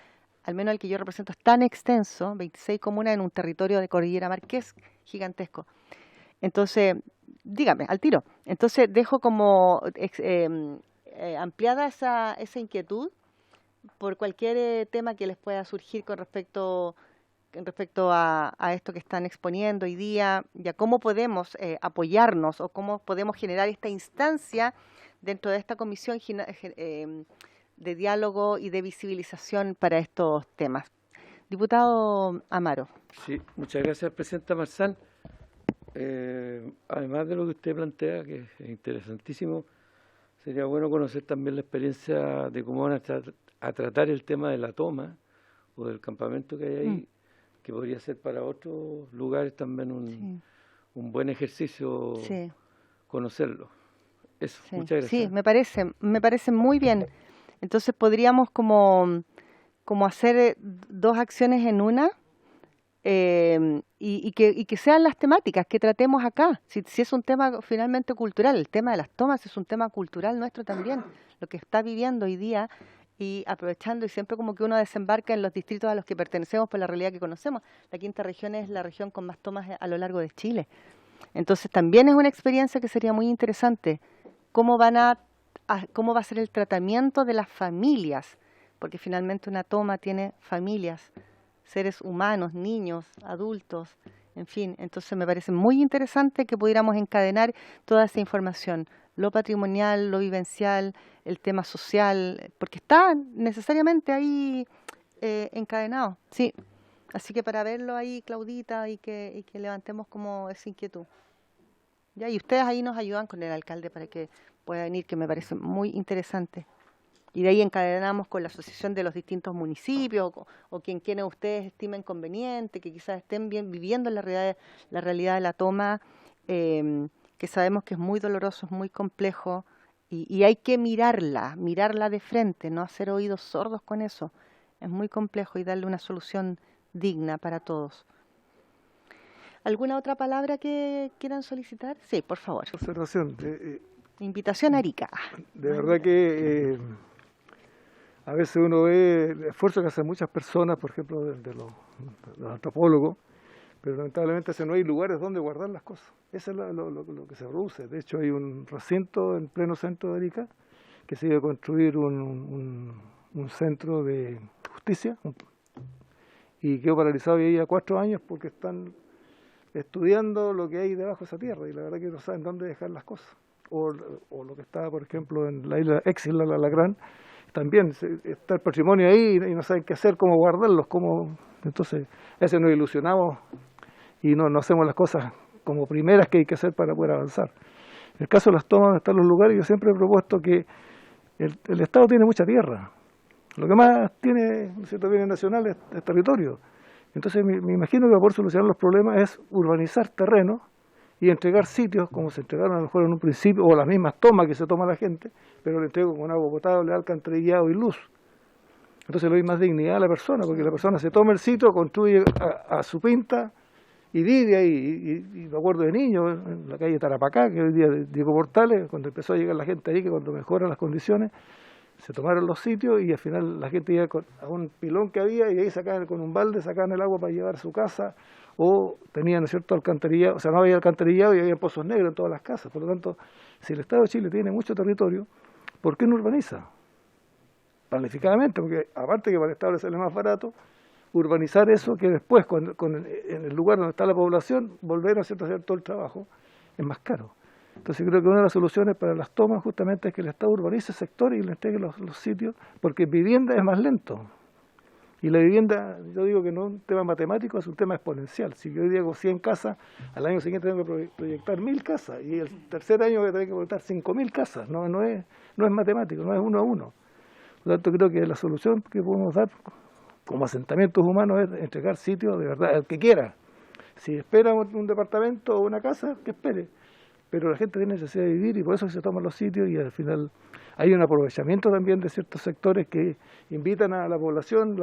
al menos el que yo represento, es tan extenso, 26 comunas en un territorio de Cordillera Marqués gigantesco. Entonces, dígame, al tiro. Entonces dejo como ampliada esa inquietud por cualquier tema que les pueda surgir con respecto a esto que están exponiendo hoy día, ya cómo podemos apoyarnos o cómo podemos generar esta instancia dentro de esta comisión de diálogo y de visibilización para estos temas. Diputado Amaro. Sí, muchas gracias, Presidenta Marzán. Además de lo que usted plantea, que es interesantísimo, sería bueno conocer también la experiencia de cómo van a tratar el tema de la toma o del campamento que hay ahí, que podría ser para otros lugares también un buen ejercicio conocerlo. Eso, muchas gracias. Sí, me parece muy bien. Entonces podríamos como hacer dos acciones en una, y que sean las temáticas que tratemos acá. Si es un tema finalmente cultural, el tema de las tomas es un tema cultural nuestro también, lo que está viviendo hoy día, y aprovechando, y siempre como que uno desembarca en los distritos a los que pertenecemos por la realidad que conocemos. La quinta región es la región con más tomas a lo largo de Chile. Entonces también es una experiencia que sería muy interesante. ¿Cómo va a ser el tratamiento de las familias? Porque finalmente una toma tiene familias, seres humanos, niños, adultos, en fin. Entonces me parece muy interesante que pudiéramos encadenar toda esa información, lo patrimonial, lo vivencial, el tema social, porque está necesariamente ahí encadenado. Sí. Así que para verlo ahí, Claudita, y que levantemos como esa inquietud. Ya, y ustedes ahí nos ayudan con el alcalde para que pueda venir, que me parece muy interesante. Y de ahí encadenamos con la asociación de los distintos municipios o quienes ustedes estimen conveniente, que quizás estén bien viviendo la realidad de la toma, que sabemos que es muy doloroso, es muy complejo, y hay que mirarla de frente, no hacer oídos sordos con eso. Es muy complejo, y darle una solución digna para todos. ¿Alguna otra palabra que quieran solicitar? Sí, por favor. Observación. Invitación a Arica. De verdad que a veces uno ve el esfuerzo que hacen muchas personas, por ejemplo, de los antropólogos, pero lamentablemente no hay lugares donde guardar las cosas. Eso es lo que se produce. De hecho, hay un recinto en pleno centro de Arica que se iba a construir un centro de justicia, y quedó paralizado ya 4 años porque están estudiando lo que hay debajo de esa tierra, y la verdad que no saben dónde dejar las cosas. O lo que está, por ejemplo, en la isla Exil, la Lacrán, también está el patrimonio ahí y no saben qué hacer, cómo guardarlos, entonces ese nos ilusionamos y no hacemos las cosas como primeras que hay que hacer para poder avanzar. En el caso de las tomas, donde están los lugares, yo siempre he propuesto que el Estado tiene mucha tierra. Lo que más tiene, ¿cierto?, bienes nacionales es territorio. Entonces me imagino que para poder solucionar los problemas es urbanizar terrenos y entregar sitios, como se entregaron a lo mejor en un principio, o las mismas tomas que se toma la gente, pero le entrego con agua potable, alcantarillado y luz. Entonces le doy más dignidad a la persona, porque la persona se toma el sitio, construye a su pinta y vive ahí. Y me acuerdo de niño, en la calle Tarapacá, que hoy día Diego Portales, cuando empezó a llegar la gente ahí, que cuando mejoran las condiciones, se tomaron los sitios y al final la gente iba a un pilón que había y ahí sacaban con un balde, sacaban el agua para llevar a su casa, o tenían, ¿cierto?, alcantarillado, o sea, no había alcantarillado y había pozos negros en todas las casas. Por lo tanto, si el Estado de Chile tiene mucho territorio, ¿por qué no urbaniza? Planificadamente, porque aparte que para el Estado le sale más barato urbanizar eso, que después, en el lugar donde está la población, volver a hacer todo el trabajo, es más caro. Entonces creo que una de las soluciones para las tomas justamente es que el Estado urbanice sectores y le entregue los sitios, porque vivienda es más lento. Y la vivienda, yo digo que no es un tema matemático, es un tema exponencial. Si yo digo 100 casas, al año siguiente tengo que proyectar 1000 casas, y el tercer año voy a tener que proyectar 5000 casas. No es matemático, no es uno a uno. Por lo tanto, creo que la solución que podemos dar como asentamientos humanos es entregar sitios de verdad al que quiera. Si espera un departamento o una casa, que espere. Pero la gente tiene necesidad de vivir y por eso se toman los sitios, y al final hay un aprovechamiento también de ciertos sectores que invitan a la población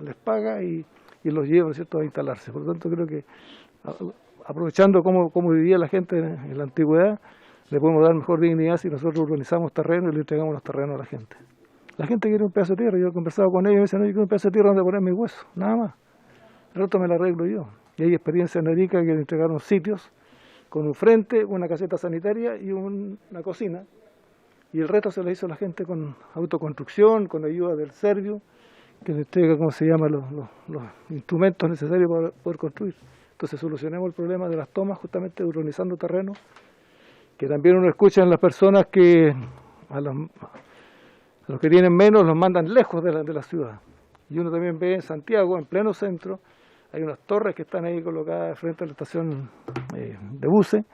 les paga y los lleva, ¿cierto?, a instalarse. Por lo tanto, creo que aprovechando cómo vivía la gente en la antigüedad, le podemos dar mejor dignidad si nosotros urbanizamos terrenos y le entregamos los terrenos a la gente. La gente quiere un pedazo de tierra, yo he conversado con ellos y me dicen, no, yo quiero un pedazo de tierra donde poner mis huesos, nada más. El resto me lo arreglo yo. Y hay experiencias en Arica que entregaron sitios con un frente, una caseta sanitaria y una cocina, y el resto se le hizo a la gente con autoconstrucción, con ayuda del Servio, que le entrega, ¿cómo se llama?, los instrumentos necesarios para poder construir. Entonces solucionemos el problema de las tomas, justamente urbanizando terrenos, que también uno escucha en las personas que a los que tienen menos los mandan lejos de la ciudad. Y uno también ve en Santiago, en pleno centro, hay unas torres que están ahí colocadas frente a la estación de buses,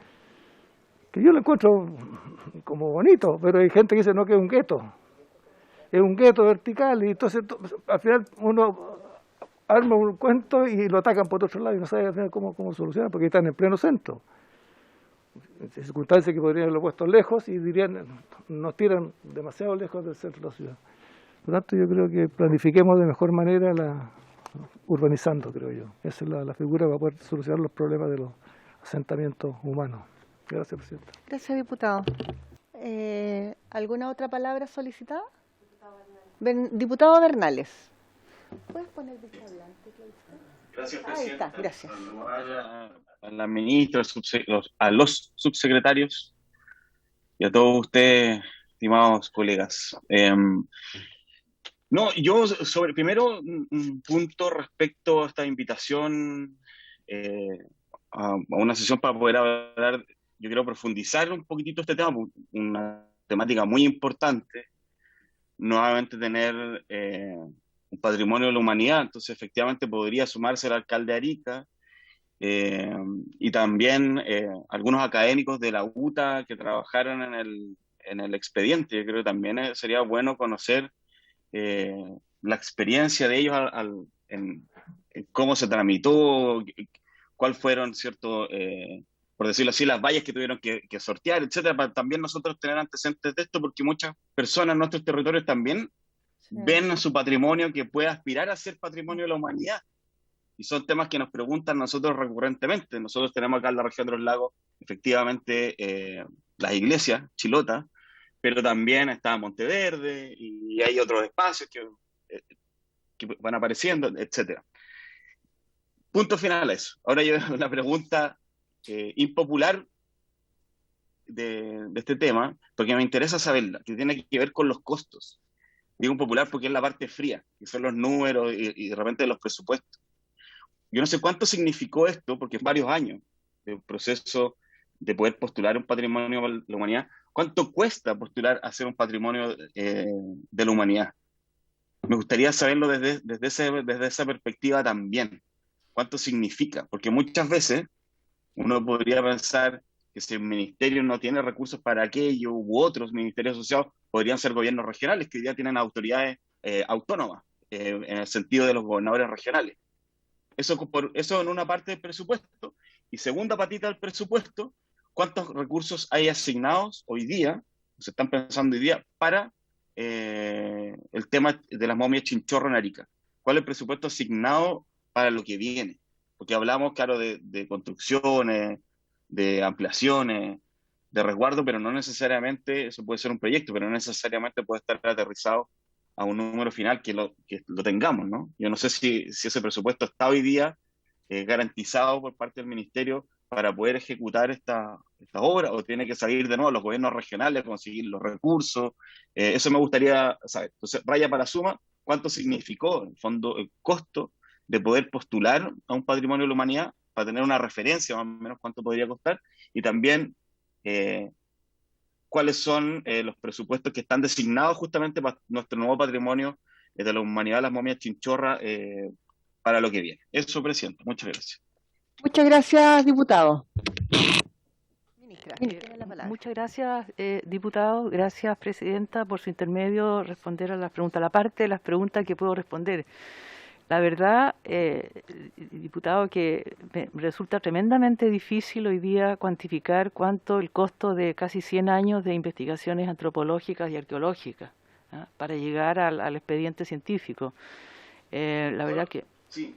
que yo lo encuentro como bonito, pero hay gente que dice no, que es un gueto vertical, y entonces al final uno arma un cuento y lo atacan por otro lado y no sabe al final cómo solucionar, porque están en pleno centro. Circunstancias que podrían haberlo puesto lejos y dirían, nos tiran demasiado lejos del centro de la ciudad. Por lo tanto, yo creo que planifiquemos de mejor manera urbanizando, creo yo. Esa es la figura para poder solucionar los problemas de los asentamientos humanos. Gracias, Presidenta. Gracias, diputado. ¿Alguna otra palabra solicitada? Diputado Bernales. ¿Puedes poner vista adelante, Claudia? Gracias, Ahí Presidenta. está, gracias. A la ministra, a los subsecretarios y a todos ustedes, estimados colegas. No, yo primero un punto respecto a esta invitación a una sesión para poder hablar. Yo quiero profundizar un poquitito este tema, una temática muy importante, nuevamente tener un patrimonio de la humanidad. Entonces efectivamente podría sumarse el alcalde de Arica, y también algunos académicos de la UTA que trabajaron en el expediente. Yo creo que también sería bueno conocer la experiencia de ellos en cómo se tramitó, cuál fueron, ¿cierto?, por decirlo así, las vallas que tuvieron que sortear, etcétera, para también nosotros tener antecedentes de esto, porque muchas personas en nuestros territorios también ven en su patrimonio que puede aspirar a ser patrimonio de la humanidad. Y son temas que nos preguntan nosotros recurrentemente. Nosotros tenemos acá en la región de los lagos, efectivamente, las iglesias, Chilota, pero también está Monteverde y hay otros espacios que van apareciendo, etcétera. Punto final a eso. Ahora yo la pregunta impopular de este tema, porque me interesa saberla, que tiene que ver con los costos. Digo impopular porque es la parte fría, que son los números y de repente los presupuestos. Yo no sé cuánto significó esto, porque es varios años de proceso de poder postular un patrimonio de la humanidad. ¿Cuánto cuesta postular a ser un patrimonio de la humanidad? Me gustaría saberlo desde esa perspectiva también. ¿Cuánto significa? Porque muchas veces uno podría pensar que si el ministerio no tiene recursos para aquello, u otros ministerios asociados podrían ser gobiernos regionales, que hoy día tienen autoridades autónomas, en el sentido de los gobernadores regionales. Eso en una parte del presupuesto. Y segunda patita del presupuesto, ¿cuántos recursos hay asignados hoy día, se están pensando hoy día, para el tema de las momias Chinchorro en Arica? ¿Cuál es el presupuesto asignado para lo que viene? Porque hablamos, claro, de construcciones, de ampliaciones, de resguardo, pero no necesariamente, eso puede ser un proyecto, pero no necesariamente puede estar aterrizado a un número final que lo tengamos, ¿no? Yo no sé si ese presupuesto está hoy día garantizado por parte del ministerio para poder ejecutar esta obra, o tiene que salir de nuevo a los gobiernos regionales, conseguir los recursos. Eso me gustaría saber. Entonces, raya para suma, ¿cuánto significó, en el fondo, el costo de poder postular a un patrimonio de la humanidad, para tener una referencia más o menos cuánto podría costar? Y también cuáles son los presupuestos que están designados justamente para nuestro nuevo patrimonio de la humanidad, las momias Chinchorra, para lo que viene. Eso, presidente. Muchas gracias. Muchas gracias, diputado. Ministra, tiene la palabra. Muchas gracias, diputado. Gracias, presidenta, por su intermedio responder a las preguntas. La parte de las preguntas que puedo responder. La verdad, diputado, que me resulta tremendamente difícil hoy día cuantificar cuánto el costo de casi 100 años de investigaciones antropológicas y arqueológicas, ¿ah?, para llegar al expediente científico. La verdad que... Sí,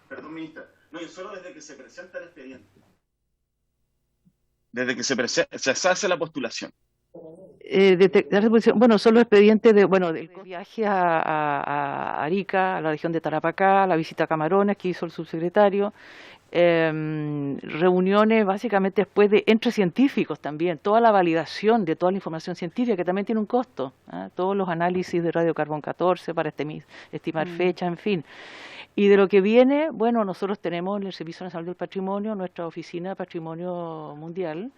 perdón, ministra. No, yo solo desde que se presenta el expediente. Desde que se hace la postulación. Bueno, son los expedientes del viaje a Arica, a la región de Tarapacá, la visita a Camarones que hizo el subsecretario, reuniones básicamente después entre científicos también, toda la validación de toda la información científica que también tiene un costo, ¿ah? Todos los análisis de radiocarbón 14 para estimar fecha, en fin. Y de lo que viene, bueno, nosotros tenemos en el Servicio Nacional del Patrimonio nuestra oficina de Patrimonio Mundial,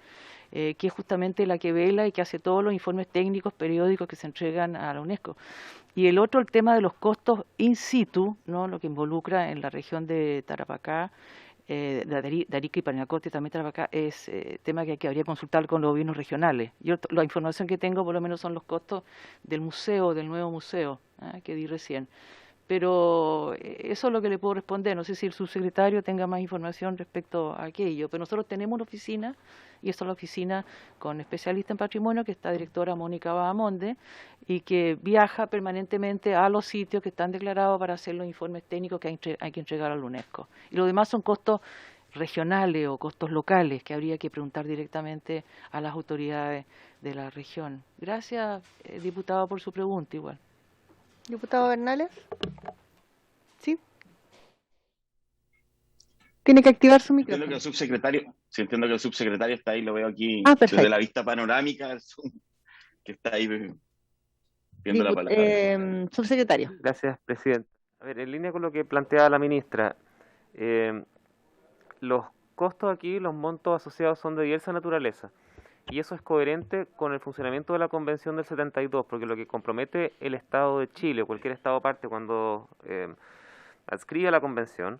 que es justamente la que vela y que hace todos los informes técnicos periódicos que se entregan a la UNESCO. Y el otro, el tema de los costos in situ, ¿no?, lo que involucra en la región de Tarapacá, de Arica y Parinacota y también Tarapacá, es tema que habría que consultar con los gobiernos regionales. La información que tengo por lo menos son los costos del museo, del nuevo museo, que di recién. Pero eso es lo que le puedo responder. No sé si el subsecretario tenga más información respecto a aquello. Pero nosotros tenemos una oficina, y esta es la oficina con especialista en patrimonio, que está directora Mónica Bahamonde, y que viaja permanentemente a los sitios que están declarados para hacer los informes técnicos que hay que entregar a la UNESCO. Y lo demás son costos regionales o costos locales que habría que preguntar directamente a las autoridades de la región. Gracias, diputado, por su pregunta igual. Diputado Bernales. ¿Sí? Tiene que activar su micrófono. Entiendo que el subsecretario está ahí, lo veo aquí perfecto. desde la vista panorámica del Zoom, que está ahí viendo la palabra. Subsecretario. Gracias, presidente. A ver, en línea con lo que planteaba la ministra, los costos aquí, los montos asociados son de diversa naturaleza. Y eso es coherente con el funcionamiento de la Convención del 72, porque lo que compromete el Estado de Chile, cualquier Estado parte cuando adscribe a la Convención,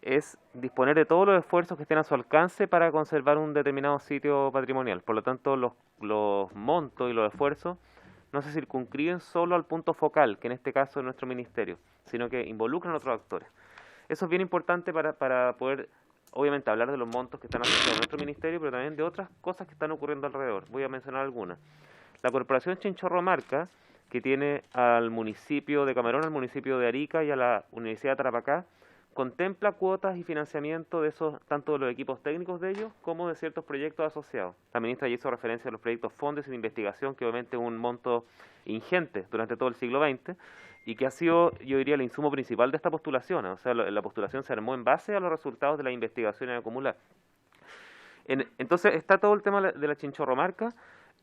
es disponer de todos los esfuerzos que estén a su alcance para conservar un determinado sitio patrimonial. Por lo tanto, los montos y los esfuerzos no se circunscriben solo al punto focal, que en este caso es nuestro ministerio, sino que involucran a otros actores. Eso es bien importante para poder, obviamente, hablar de los montos que están asociados a nuestro ministerio, pero también de otras cosas que están ocurriendo alrededor. Voy a mencionar algunas. La Corporación Chinchorro Marca, que tiene al municipio de Camarón, al municipio de Arica y a la Universidad de Tarapacá, contempla cuotas y financiamiento de esos, tanto de los equipos técnicos de ellos como de ciertos proyectos asociados. La ministra ya hizo referencia a los proyectos fondos de investigación, que obviamente es un monto ingente durante todo el siglo XX, y que ha sido, yo diría, el insumo principal de esta postulación. O sea, la postulación se armó en base a los resultados de las investigaciones acumuladas. Entonces está todo el tema de la Chinchorro Marca.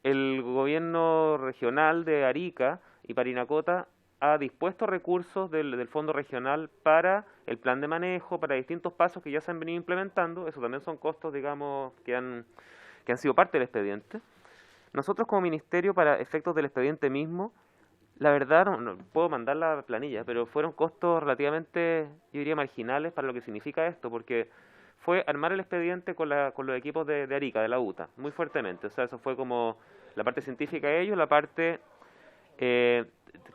El gobierno regional de Arica y Parinacota ha dispuesto recursos del fondo regional para el plan de manejo, para distintos pasos que ya se han venido implementando. Eso también son costos, digamos, que han sido parte del expediente. Nosotros como ministerio, para efectos del expediente mismo, la verdad, no puedo mandar la planilla, pero fueron costos relativamente, yo diría, marginales para lo que significa esto, porque fue armar el expediente con los equipos de Arica, de la UTA, muy fuertemente. O sea, eso fue como la parte científica de ellos, la parte,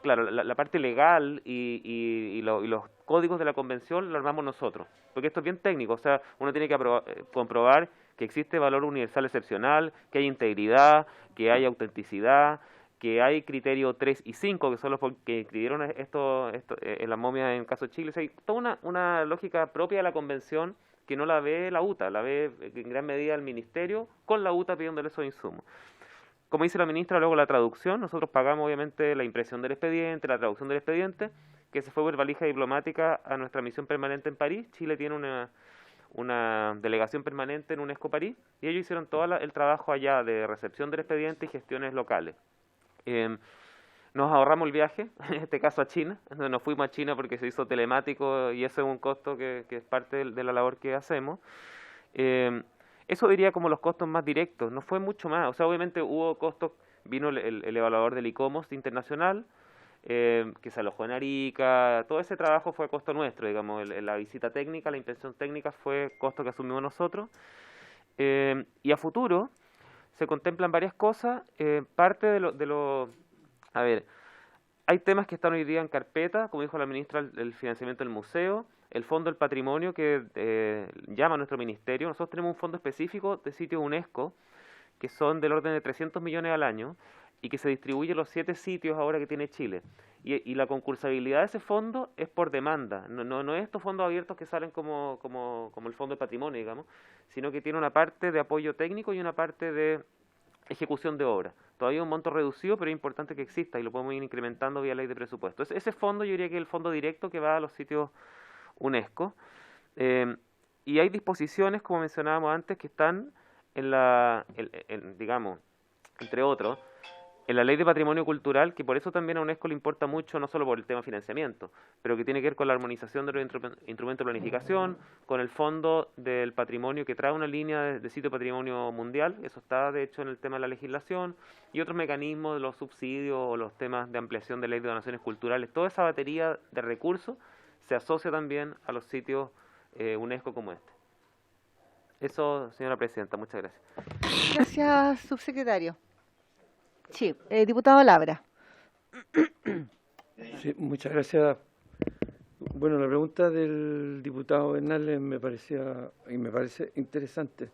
claro, la parte legal y los códigos de la convención lo armamos nosotros, porque esto es bien técnico. O sea, uno tiene que comprobar que existe valor universal excepcional, que hay integridad, que hay autenticidad, que hay criterio 3 y 5, que son los que escribieron esto en la momia en el caso de Chile. O sea, hay toda una lógica propia de la convención que no la ve la UTA, la ve en gran medida el ministerio con la UTA pidiéndole esos insumos. Como dice la ministra, luego la traducción, nosotros pagamos obviamente la impresión del expediente, la traducción del expediente, que se fue por valija diplomática a nuestra misión permanente en París. Chile tiene una delegación permanente en UNESCO París, y ellos hicieron todo el trabajo allá de recepción del expediente y gestiones locales. Nos ahorramos el viaje, en este caso a China. Nos fuimos a China porque se hizo telemático y ese es un costo que es parte de la labor que hacemos. Eso diría como los costos más directos, no fue mucho más. O sea, obviamente hubo costos, vino el evaluador del ICOMOS internacional, que se alojó en Arica. Todo ese trabajo fue costo nuestro, digamos, la visita técnica, la inspección técnica fue costo que asumimos nosotros. Y a futuro se contemplan varias cosas, parte de lo... A ver, hay temas que están hoy día en carpeta, como dijo la ministra, el financiamiento del museo, el Fondo del Patrimonio que llama a nuestro ministerio. Nosotros tenemos un fondo específico de sitios UNESCO, que son del orden de 300 millones al año, y que se distribuye en los 7 sitios ahora que tiene Chile. Y la concursabilidad de ese fondo es por demanda, no es estos fondos abiertos que salen como el Fondo de Patrimonio, digamos, sino que tiene una parte de apoyo técnico y una parte de ejecución de obra. Todavía un monto reducido, pero es importante que exista y lo podemos ir incrementando vía ley de presupuesto. Ese fondo yo diría que es el fondo directo que va a los sitios UNESCO. Y hay disposiciones, como mencionábamos antes, que están digamos, entre otros, en la Ley de Patrimonio Cultural, que por eso también a UNESCO le importa mucho, no solo por el tema de financiamiento, pero que tiene que ver con la armonización de los instrumentos de planificación, con el Fondo del Patrimonio que trae una línea de sitio de patrimonio mundial, eso está de hecho en el tema de la legislación, y otros mecanismos de los subsidios o los temas de ampliación de ley de donaciones culturales. Toda esa batería de recursos se asocia también a los sitios UNESCO como este. Eso, señora presidenta, muchas gracias. Gracias, subsecretario. Sí, diputado Labra. Sí, muchas gracias. Bueno, la pregunta del diputado Bernales me parece interesante.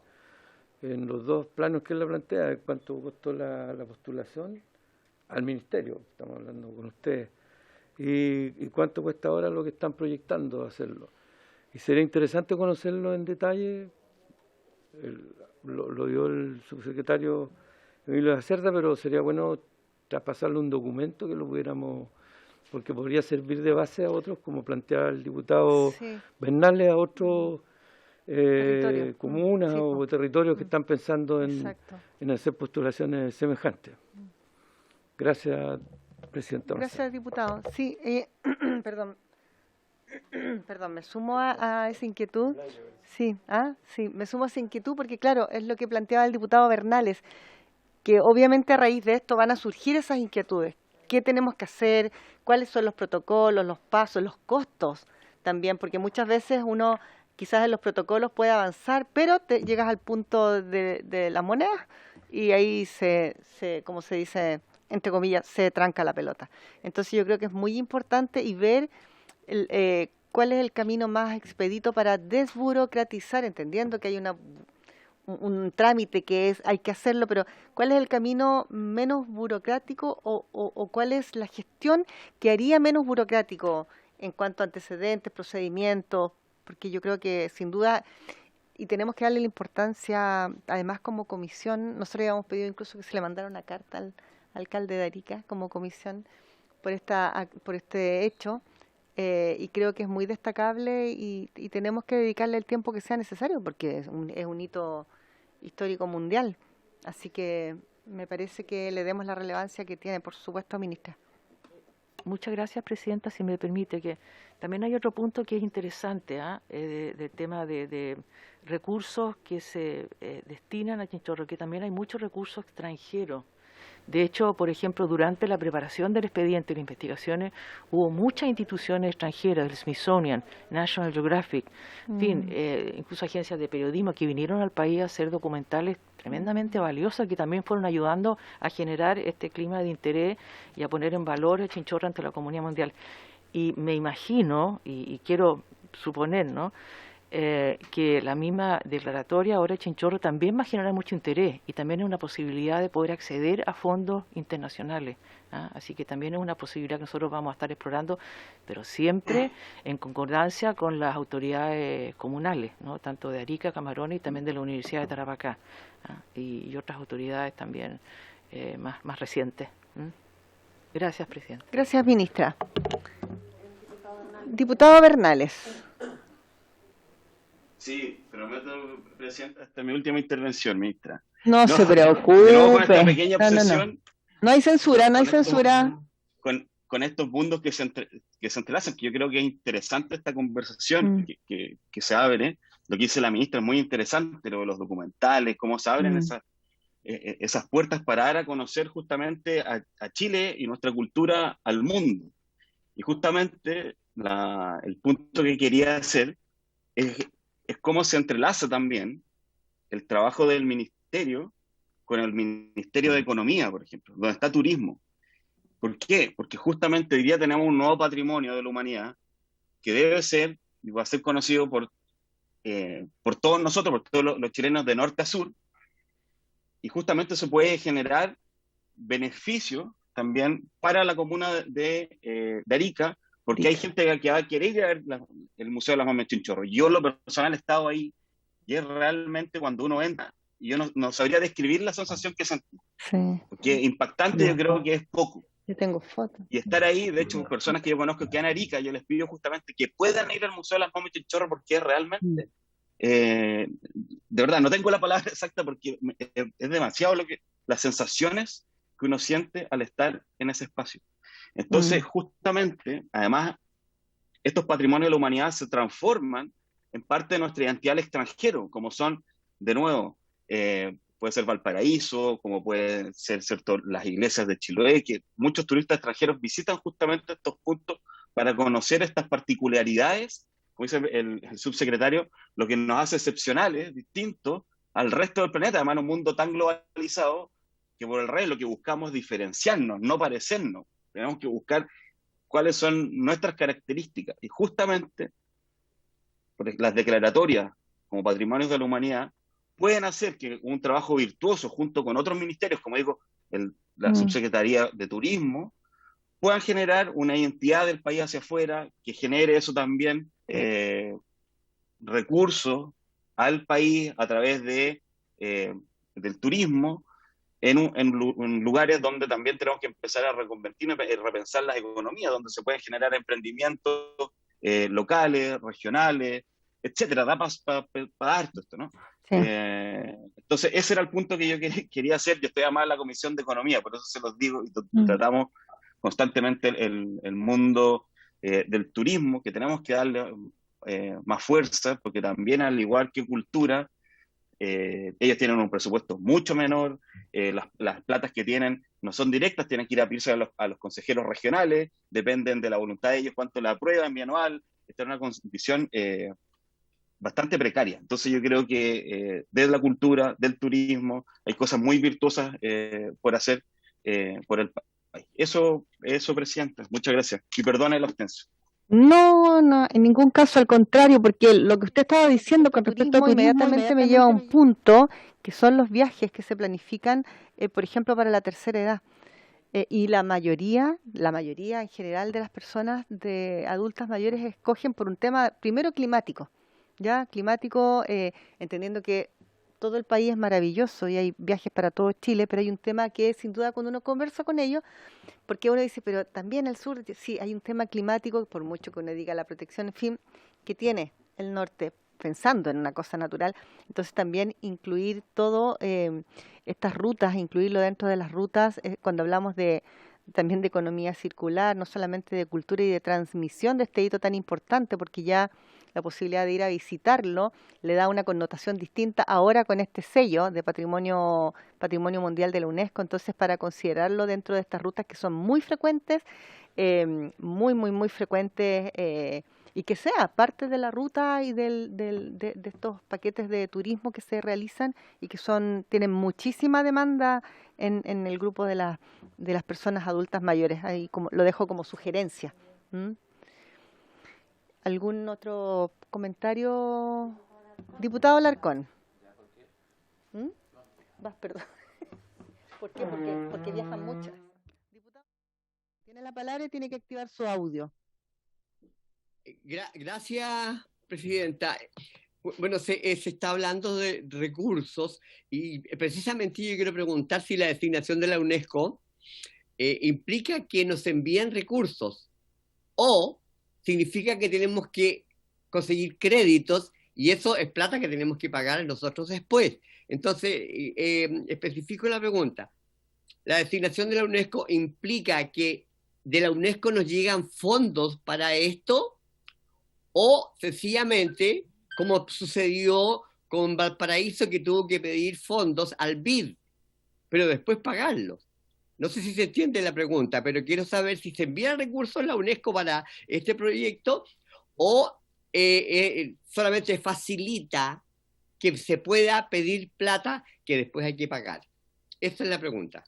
En los dos planos que él la plantea, cuánto costó la postulación al ministerio, estamos hablando con ustedes, y cuánto cuesta ahora lo que están proyectando hacerlo. Y sería interesante conocerlo en detalle. Lo dio el subsecretario Emilio de la Cerda, pero sería bueno traspasarle un documento que lo pudiéramos, porque podría servir de base a otros, como planteaba el diputado Bernales, a otros comunas o territorios que están pensando en hacer postulaciones semejantes. Gracias, presidenta. Gracias, diputado. Sí, perdón, me sumo a esa inquietud. Sí, me sumo a esa inquietud porque, claro, es lo que planteaba el diputado Bernales, que obviamente a raíz de esto van a surgir esas inquietudes. ¿Qué tenemos que hacer? ¿Cuáles son los protocolos, los pasos, los costos también? Porque muchas veces uno quizás en los protocolos puede avanzar, pero te llegas al punto de la moneda y ahí como se dice, entre comillas, se tranca la pelota. Entonces yo creo que es muy importante y ver cuál es el camino más expedito para desburocratizar, entendiendo que hay un trámite que hay que hacerlo, pero ¿cuál es el camino menos burocrático o cuál es la gestión que haría menos burocrático en cuanto a antecedentes, procedimientos? Porque yo creo que sin duda, y tenemos que darle la importancia, además como comisión, nosotros habíamos pedido incluso que se le mandara una carta al alcalde de Arica como comisión por este hecho, y creo que es muy destacable y tenemos que dedicarle el tiempo que sea necesario porque es un hito histórico mundial. Así que me parece que le demos la relevancia que tiene, por supuesto, ministra. Muchas gracias, presidenta. Si me permite, que también hay otro punto que es interesante, del tema de recursos que se destinan a Chinchorro, que también hay muchos recursos extranjeros. De hecho, por ejemplo, durante la preparación del expediente y las investigaciones hubo muchas instituciones extranjeras, el Smithsonian, National Geographic, en fin, incluso agencias de periodismo que vinieron al país a hacer documentales tremendamente valiosos que también fueron ayudando a generar este clima de interés y a poner en valor el Chinchorro ante la comunidad mundial. Y me imagino, y quiero suponer, ¿no?, que la misma declaratoria ahora de Chinchorro también va a generar mucho interés y también es una posibilidad de poder acceder a fondos internacionales. Así que también es una posibilidad que nosotros vamos a estar explorando, pero siempre en concordancia con las autoridades comunales, ¿no?, tanto de Arica, Camarones y también de la Universidad de Tarapacá, y otras autoridades también más recientes. Gracias, presidente. Gracias, ministra. Diputado Bernales. Sí, prometo, presidenta, esta es mi última intervención, ministra. No se preocupe. De nuevo con esta pequeña obsesión. No hay censura, no hay censura. Con estos mundos que se entrelazan, que yo creo que es interesante esta conversación que se abre. Lo que dice la ministra es muy interesante, lo de los documentales, cómo se abren esas puertas para dar a conocer justamente a Chile y nuestra cultura al mundo. Y justamente el punto que quería hacer es cómo se entrelaza también el trabajo del ministerio con el Ministerio de Economía, por ejemplo, donde está turismo. ¿Por qué? Porque justamente hoy día tenemos un nuevo patrimonio de la humanidad que debe ser y va a ser conocido por todos nosotros, por todos los chilenos de norte a sur, y justamente eso puede generar beneficios también para la comuna de Arica, porque hay gente que va a querer ir a ver el Museo de las Momias Chinchorro. Yo, lo personal, he estado ahí, y es realmente cuando uno entra, y yo no sabría describir la sensación que sentí, Sí, porque impactante yo creo que es poco. yo tengo fotos. Y estar ahí, de hecho, personas que yo conozco que en Arica, yo les pido justamente que puedan ir al Museo de las Momias Chinchorro, porque es realmente, de verdad, no tengo la palabra exacta porque es demasiado las sensaciones que uno siente al estar en ese espacio. Entonces, justamente, además, estos patrimonios de la humanidad se transforman en parte de nuestra identidad al extranjero, como son, de nuevo, puede ser Valparaíso, como pueden ser, ¿cierto?, las iglesias de Chiloé, que muchos turistas extranjeros visitan justamente estos puntos para conocer estas particularidades, como dice el subsecretario, lo que nos hace excepcionales, distintos al resto del planeta, además en un mundo tan globalizado, que por el rey lo que buscamos es diferenciarnos, no parecernos. Tenemos que buscar cuáles son nuestras características. Y justamente las declaratorias como patrimonios de la humanidad pueden hacer que un trabajo virtuoso junto con otros ministerios, como digo, la Subsecretaría de Turismo, puedan generar una identidad del país hacia afuera, que genere eso también recursos al país a través del turismo, en lugares donde también tenemos que empezar a reconvertir y repensar las economías, donde se pueden generar emprendimientos locales, regionales, etcétera. Da para harto esto, ¿no? Sí. Entonces, ese era el punto que yo quería hacer. Yo estoy además en la Comisión de Economía, por eso se los digo, y tratamos constantemente el mundo del turismo, que tenemos que darle más fuerza, porque también, al igual que cultura, ellos tienen un presupuesto mucho menor, las platas que tienen no son directas, tienen que ir a pedirse a los consejeros regionales, dependen de la voluntad de ellos cuánto la aprueban bianual. Esta es una condición bastante precaria. Entonces yo creo que desde la cultura, del turismo, hay cosas muy virtuosas por hacer por el país. Eso, Presidenta. Muchas gracias. Y perdone la obtención. No, en ningún caso, al contrario, porque lo que usted estaba diciendo con respecto a turismo inmediatamente me lleva a un punto, que son los viajes que se planifican, por ejemplo, para la tercera edad. Y la mayoría en general de las personas adultas mayores escogen por un tema, primero climático, climático, entendiendo que todo el país es maravilloso y hay viajes para todo Chile, pero hay un tema que sin duda cuando uno conversa con ellos, porque uno dice, pero también el sur, sí, hay un tema climático, por mucho que uno diga la protección, en fin, que tiene el norte, pensando en una cosa natural, entonces también incluir todo estas rutas, incluirlo dentro de las rutas, cuando hablamos también de economía circular, no solamente de cultura y de transmisión de este hito tan importante, porque ya la posibilidad de ir a visitarlo le da una connotación distinta ahora con este sello de Patrimonio Mundial de la UNESCO, entonces para considerarlo dentro de estas rutas que son muy frecuentes, muy frecuentes, y que sea parte de la ruta y de estos paquetes de turismo que se realizan y que tienen muchísima demanda en el grupo de las personas adultas mayores. Ahí lo dejo como sugerencia. ¿Algún otro comentario? Diputado Alarcón. Perdón. ¿Por qué? Porque viajan muchas. Diputado, tiene la palabra y tiene que activar su audio. Gracias, Presidenta. Bueno, se está hablando de recursos y precisamente yo quiero preguntar si la designación de la UNESCO implica que nos envíen recursos o significa que tenemos que conseguir créditos y eso es plata que tenemos que pagar nosotros después. Entonces, especifico la pregunta. ¿La designación de la UNESCO implica que de la UNESCO nos llegan fondos para esto? O sencillamente, como sucedió con Valparaíso, que tuvo que pedir fondos al BID pero después pagarlos. No sé si se entiende la pregunta, pero quiero saber si se envían recursos a la UNESCO para este proyecto o solamente facilita que se pueda pedir plata que después hay que pagar. Esa es la pregunta.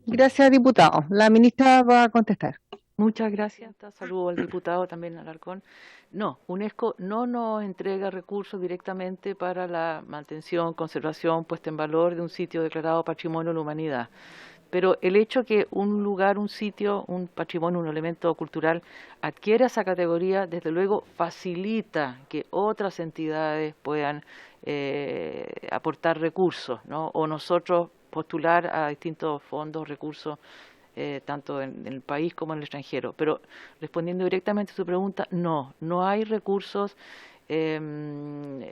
Gracias, diputado. La ministra va a contestar. Muchas gracias. Saludo al diputado también Alarcón. No, UNESCO no nos entrega recursos directamente para la mantención, conservación, puesta en valor de un sitio declarado Patrimonio de la Humanidad. Pero el hecho que un lugar, un sitio, un patrimonio, un elemento cultural adquiera esa categoría, desde luego facilita que otras entidades puedan aportar recursos, ¿no? O nosotros postular a distintos fondos, recursos, tanto en el país como en el extranjero. Pero respondiendo directamente a su pregunta, no hay recursos, digamos,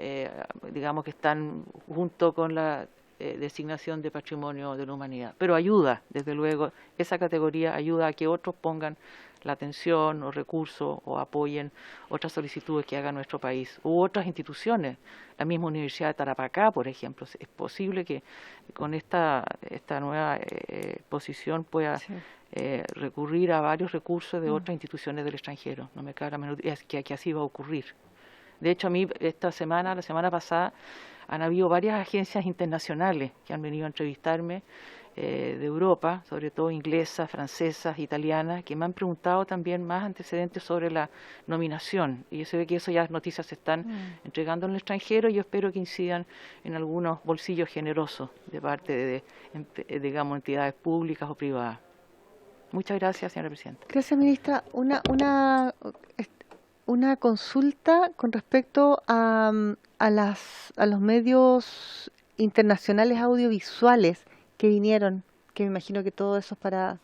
que están junto con la designación de Patrimonio de la Humanidad. Pero ayuda, desde luego, esa categoría ayuda a que otros pongan la atención o recursos o apoyen otras solicitudes que haga nuestro país u otras instituciones. La misma Universidad de Tarapacá, por ejemplo, es posible que con esta nueva posición pueda recurrir a varios recursos de otras instituciones del extranjero. No me cabe la menor duda que así va a ocurrir. De hecho, a mí la semana pasada, han habido varias agencias internacionales que han venido a entrevistarme de Europa, sobre todo inglesas, francesas, italianas, que me han preguntado también más antecedentes sobre la nominación. Y se ve que eso ya las noticias se están entregando en el extranjero y yo espero que incidan en algunos bolsillos generosos de parte de digamos, entidades públicas o privadas. Muchas gracias, señora presidenta. Gracias, ministra. Una consulta con respecto a los medios internacionales audiovisuales que vinieron, que me imagino que todo eso es para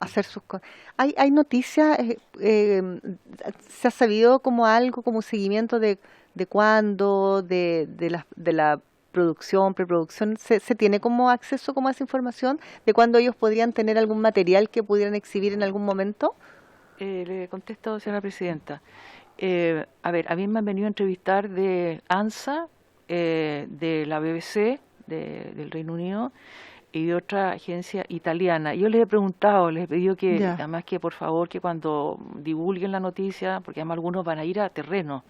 hacer sus cosas. ¿Hay noticias? ¿Se ha sabido como algo, como seguimiento de cuándo, de la producción, preproducción? ¿Se tiene como acceso como a esa información de cuándo ellos podrían tener algún material que pudieran exhibir en algún momento? Le contesto, señora presidenta. A ver, a mí me han venido a entrevistar de ANSA, de la BBC del Reino Unido y de otra agencia italiana. Yo les he preguntado, les he pedido que, además que por favor, que cuando divulguen la noticia, porque además algunos van a ir a terreno,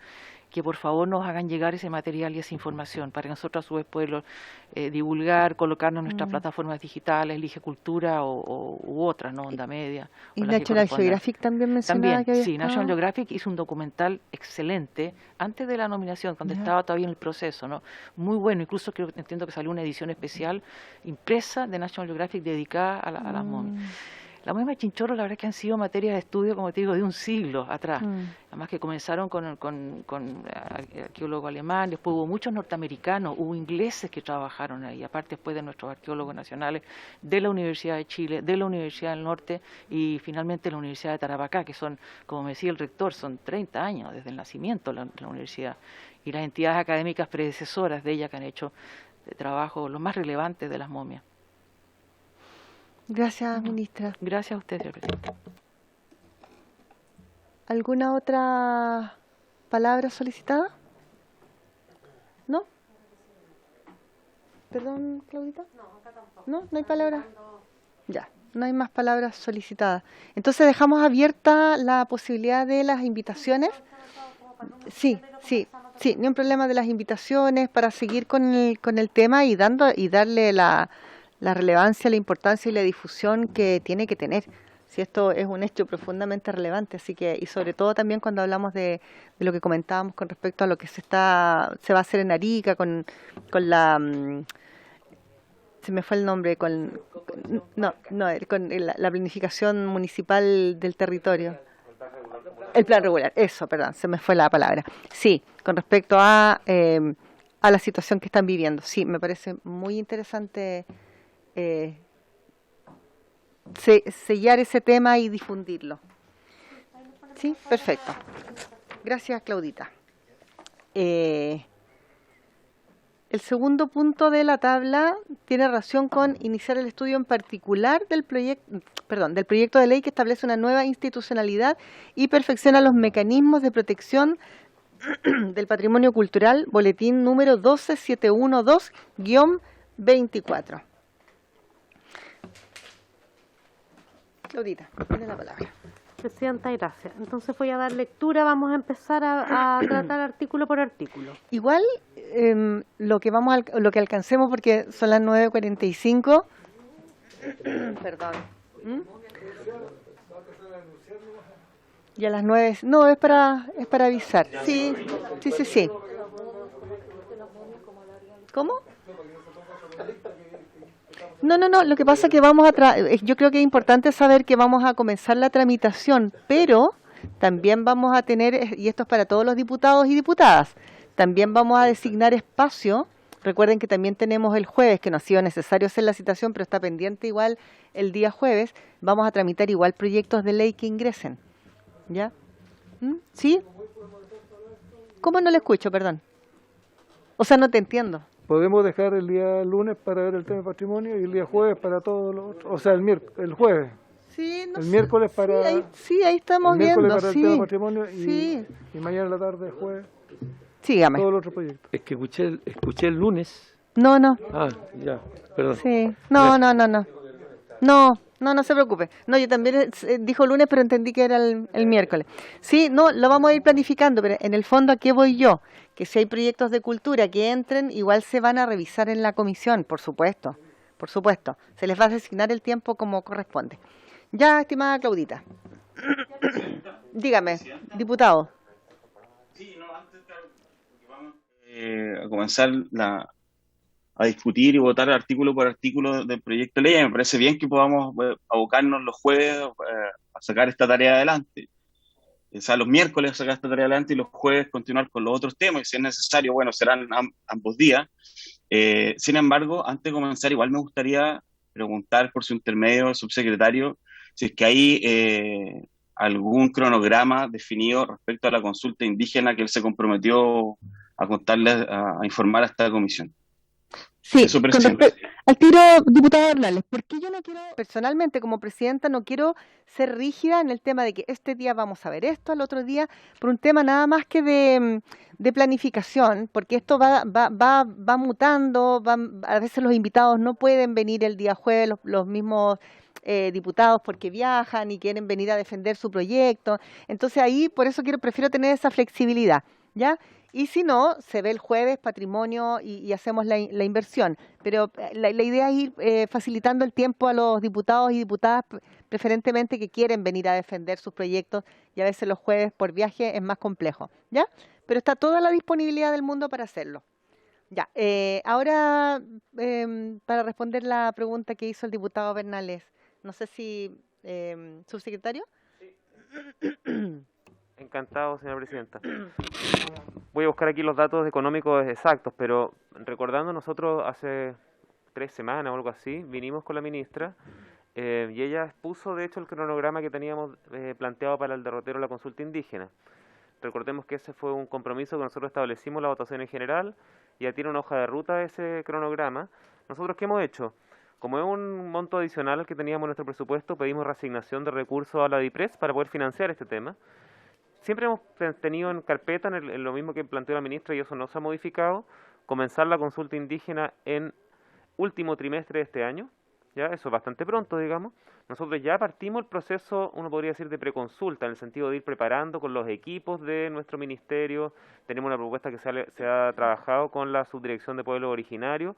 que por favor nos hagan llegar ese material y esa información para que nosotros a su vez poderlo divulgar, colocarnos en nuestras plataformas digitales, Elige Cultura u otras, ¿no? Onda Media. ¿Y National Geographic también mencionaba que había sí, estado? National Geographic hizo un documental excelente antes de la nominación, cuando estaba todavía en el proceso, ¿no? Muy bueno, incluso entiendo que salió una edición especial impresa de National Geographic dedicada a las momias. Las momias de Chinchorro, la verdad es que han sido materias de estudio, como te digo, de un siglo atrás. Además que comenzaron con arqueólogos alemanes, después hubo muchos norteamericanos, hubo ingleses que trabajaron ahí, aparte después de nuestros arqueólogos nacionales, de la Universidad de Chile, de la Universidad del Norte y finalmente la Universidad de Tarapacá, que son, como me decía el rector, son 30 años desde el nacimiento de la universidad. Y las entidades académicas predecesoras de ella que han hecho trabajo los más relevantes de las momias. Gracias, ministra. Gracias a usted, señora presidenta. ¿Alguna otra palabra solicitada? ¿No? ¿Perdón, Claudita? No, acá tampoco. ¿No? ¿No hay palabras? Ya, no hay más palabras solicitadas. Entonces dejamos abierta la posibilidad de las invitaciones. Sí, ni un problema de las invitaciones para seguir con el tema y darle la relevancia, la importancia y la difusión que tiene que tener. Si esto es un hecho profundamente relevante, así que, y sobre todo también cuando hablamos de lo que comentábamos con respecto a lo que se va a hacer en Arica, con la se me fue el nombre, con la planificación municipal del territorio. El plan regular, eso, perdón, se me fue la palabra. Sí, con respecto a la situación que están viviendo. Sí, me parece muy interesante sellar ese tema y difundirlo. Sí, perfecto. Gracias, Claudita. El segundo punto de la tabla tiene relación con iniciar el estudio en particular del proyecto de ley que establece una nueva institucionalidad y perfecciona los mecanismos de protección del patrimonio cultural, boletín número 12712-24. Claudita, tiene la palabra. Presidenta, gracias. Entonces voy a dar lectura, vamos a empezar a tratar artículo por artículo. Igual lo que alcancemos, porque son las 9:45. Perdón. Y a las 9, no, es para avisar. Sí. ¿Cómo? No, lo que pasa es que yo creo que es importante saber que vamos a comenzar la tramitación, pero también vamos a tener, y esto es para todos los diputados y diputadas, también vamos a designar espacio. Recuerden que también tenemos el jueves, que no ha sido necesario hacer la citación, pero está pendiente igual el día jueves. Vamos a tramitar igual proyectos de ley que ingresen. ¿Ya? ¿Sí? ¿Cómo no le escucho, perdón? O sea, no te entiendo. Podemos dejar el día lunes para ver el tema de patrimonio y el día jueves para todos los otros. O sea, el jueves. Sí, no el sé. miércoles para... Sí, ahí estamos el miércoles viendo. para el tema de patrimonio y mañana en la tarde, jueves, Sígame. todos los otros proyectos. Es que escuché el lunes. No. Ah, ya, perdón. Sí. No. No se preocupe. No, yo también dijo lunes, pero entendí que era el miércoles. Sí, no, lo vamos a ir planificando, pero en el fondo, ¿a qué voy yo? Que si hay proyectos de cultura que entren, igual se van a revisar en la comisión, por supuesto. Se les va a designar el tiempo como corresponde. Ya, estimada Claudita. Dígame, diputado. Sí, no, antes vamos a comenzar a discutir y votar artículo por artículo del proyecto de ley. Me parece bien que podamos abocarnos los jueves a sacar esta tarea adelante. O sea, los miércoles a sacar esta tarea adelante y los jueves continuar con los otros temas. Y si es necesario, bueno, serán ambos días. Sin embargo, antes de comenzar, igual me gustaría preguntar por su intermedio, subsecretario, si es que hay algún cronograma definido respecto a la consulta indígena que él se comprometió a contarles, a informar a esta comisión. Sí, Eso, con presidente. respecto al tiro, diputada Hernández, porque yo no quiero, personalmente como presidenta, no quiero ser rígida en el tema de que este día vamos a ver esto, al otro día, por un tema nada más que de planificación, porque esto va mutando, a veces los invitados no pueden venir el día jueves, los mismos diputados porque viajan y quieren venir a defender su proyecto. Entonces ahí, por eso prefiero tener esa flexibilidad, ¿ya? Y si no, se ve el jueves patrimonio y hacemos la inversión. Pero la idea es ir facilitando el tiempo a los diputados y diputadas, preferentemente que quieren venir a defender sus proyectos, y a veces los jueves por viaje es más complejo, ¿ya? Pero está toda la disponibilidad del mundo para hacerlo. Ya, ahora para responder la pregunta que hizo el diputado Bernales, no sé si, subsecretario. Encantado, señora presidenta. Voy a buscar aquí los datos económicos exactos, pero recordando, nosotros hace 3 semanas o algo así, vinimos con la ministra y ella expuso, de hecho, el cronograma que teníamos planteado para el derrotero de la consulta indígena. Recordemos que ese fue un compromiso que nosotros establecimos la votación en general, y ya tiene una hoja de ruta ese cronograma. ¿Nosotros qué hemos hecho? Como es un monto adicional al que teníamos en nuestro presupuesto, pedimos reasignación de recursos a la DIPRES para poder financiar este tema. Siempre hemos tenido en carpeta, en lo mismo que planteó la ministra, y eso no se ha modificado, comenzar la consulta indígena en último trimestre de este año. Ya, eso es bastante pronto, digamos. Nosotros ya partimos el proceso, uno podría decir, de preconsulta, en el sentido de ir preparando con los equipos de nuestro ministerio. Tenemos una propuesta que se ha trabajado con la Subdirección de Pueblos Originarios,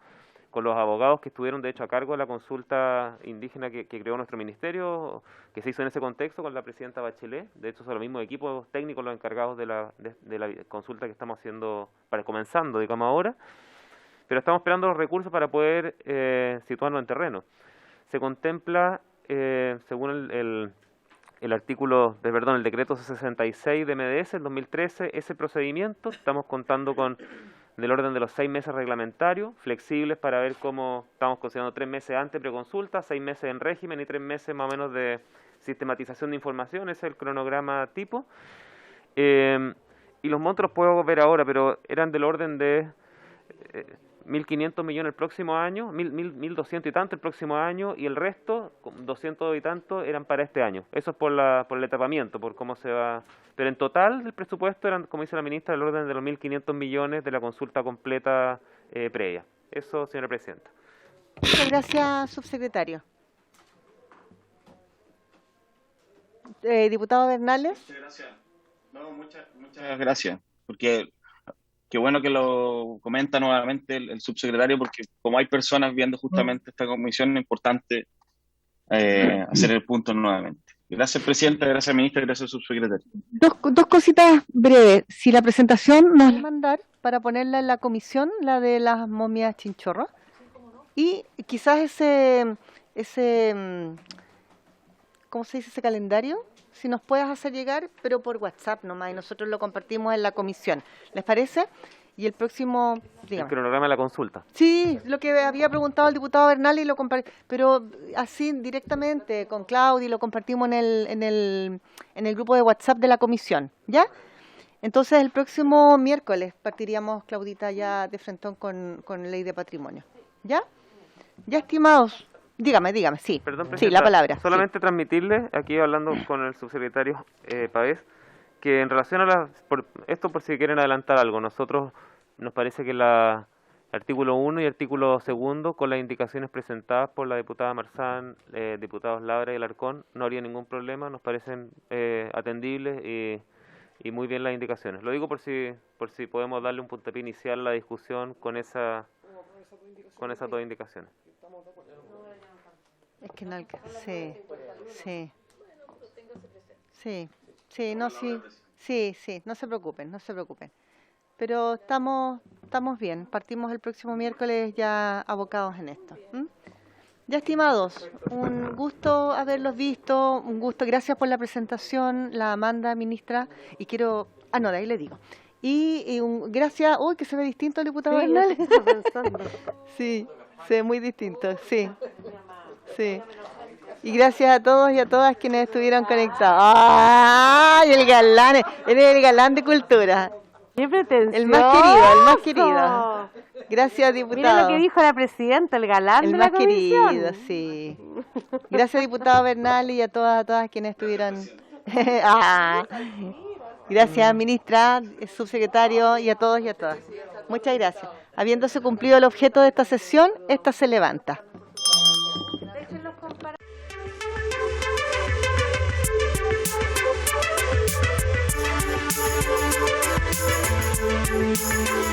con los abogados que estuvieron, de hecho, a cargo de la consulta indígena que creó nuestro ministerio, que se hizo en ese contexto con la presidenta Bachelet. De hecho, son los mismos equipos técnicos los encargados de la consulta que estamos haciendo, comenzando, digamos, ahora. Pero estamos esperando los recursos para poder situarnos en terreno. Se contempla, según el artículo, el decreto 66 de MDS, el 2013, ese procedimiento. Estamos contando con del orden de los 6 meses reglamentarios, flexibles para ver cómo estamos considerando 3 meses antes preconsulta, 6 meses en régimen y 3 meses más o menos de sistematización de información. Ese es el cronograma tipo. Y los montos los puedo ver ahora, pero eran del orden de 1.500 millones el próximo año, 1.200 y tanto el próximo año, y el resto, 200 y tanto, eran para este año. Eso es por el etapamiento, por cómo se va. Pero en total el presupuesto eran, como dice la ministra, del orden de los 1.500 millones de la consulta completa previa. Eso, señora presidenta. Muchas gracias, subsecretario. Diputado Bernales. Muchas gracias. No, muchas gracias, porque qué bueno que lo comenta nuevamente el subsecretario, porque como hay personas viendo justamente esta comisión, es importante hacer el punto nuevamente. Gracias, presidenta, gracias, ministra, gracias, subsecretario. Dos cositas breves. Si la presentación nos la mandar para ponerla en la comisión, la de las momias chinchorro, y quizás ese ¿cómo se dice? Ese calendario, si nos puedes hacer llegar, pero por WhatsApp nomás, y nosotros lo compartimos en la comisión. ¿Les parece? Y el próximo, dígame. El cronograma de la consulta. Sí, lo que había preguntado el diputado Bernal y lo compartimos, pero así directamente con Claudia, lo compartimos en el grupo de WhatsApp de la comisión, ¿ya? Entonces el próximo miércoles partiríamos, Claudita, ya de frentón con ley de patrimonio, ¿ya? Ya, estimados, dígame, sí. Perdón, sí, presidenta, la palabra. solamente transmitirle, aquí hablando con el subsecretario Pavés, que en relación a esto, por si quieren adelantar algo, nosotros nos parece que el artículo 1 y artículo 2, con las indicaciones presentadas por la diputada Marzán, diputados Labra y Alarcón, no habría ningún problema, nos parecen atendibles y muy bien las indicaciones. Lo digo por si podemos darle un puntapié inicial a la discusión con esas dos indicaciones. Es que no sí, no se preocupen. Pero estamos bien, partimos el próximo miércoles ya abocados en esto. Ya, estimados, un gusto haberlos visto, un gusto, gracias por la presentación, la Amanda, ministra, y quiero, de ahí le digo. Y gracias, que se ve distinto el diputado Bernal. Sí, se ve muy distinto, sí. Y gracias a todos y a todas quienes estuvieron conectados. ¡Ay, el galán! Él es el galán de cultura. ¡Qué pretencioso! El más querido. Gracias, diputado. Mira lo que dijo la presidenta, el galán de la comisión. El más querido, sí. Gracias, diputado Bernal, y a todas quienes estuvieron. Gracias, ministra, subsecretario, y a todos y a todas. Muchas gracias. Habiéndose cumplido el objeto de esta sesión, esta se levanta. Thank you.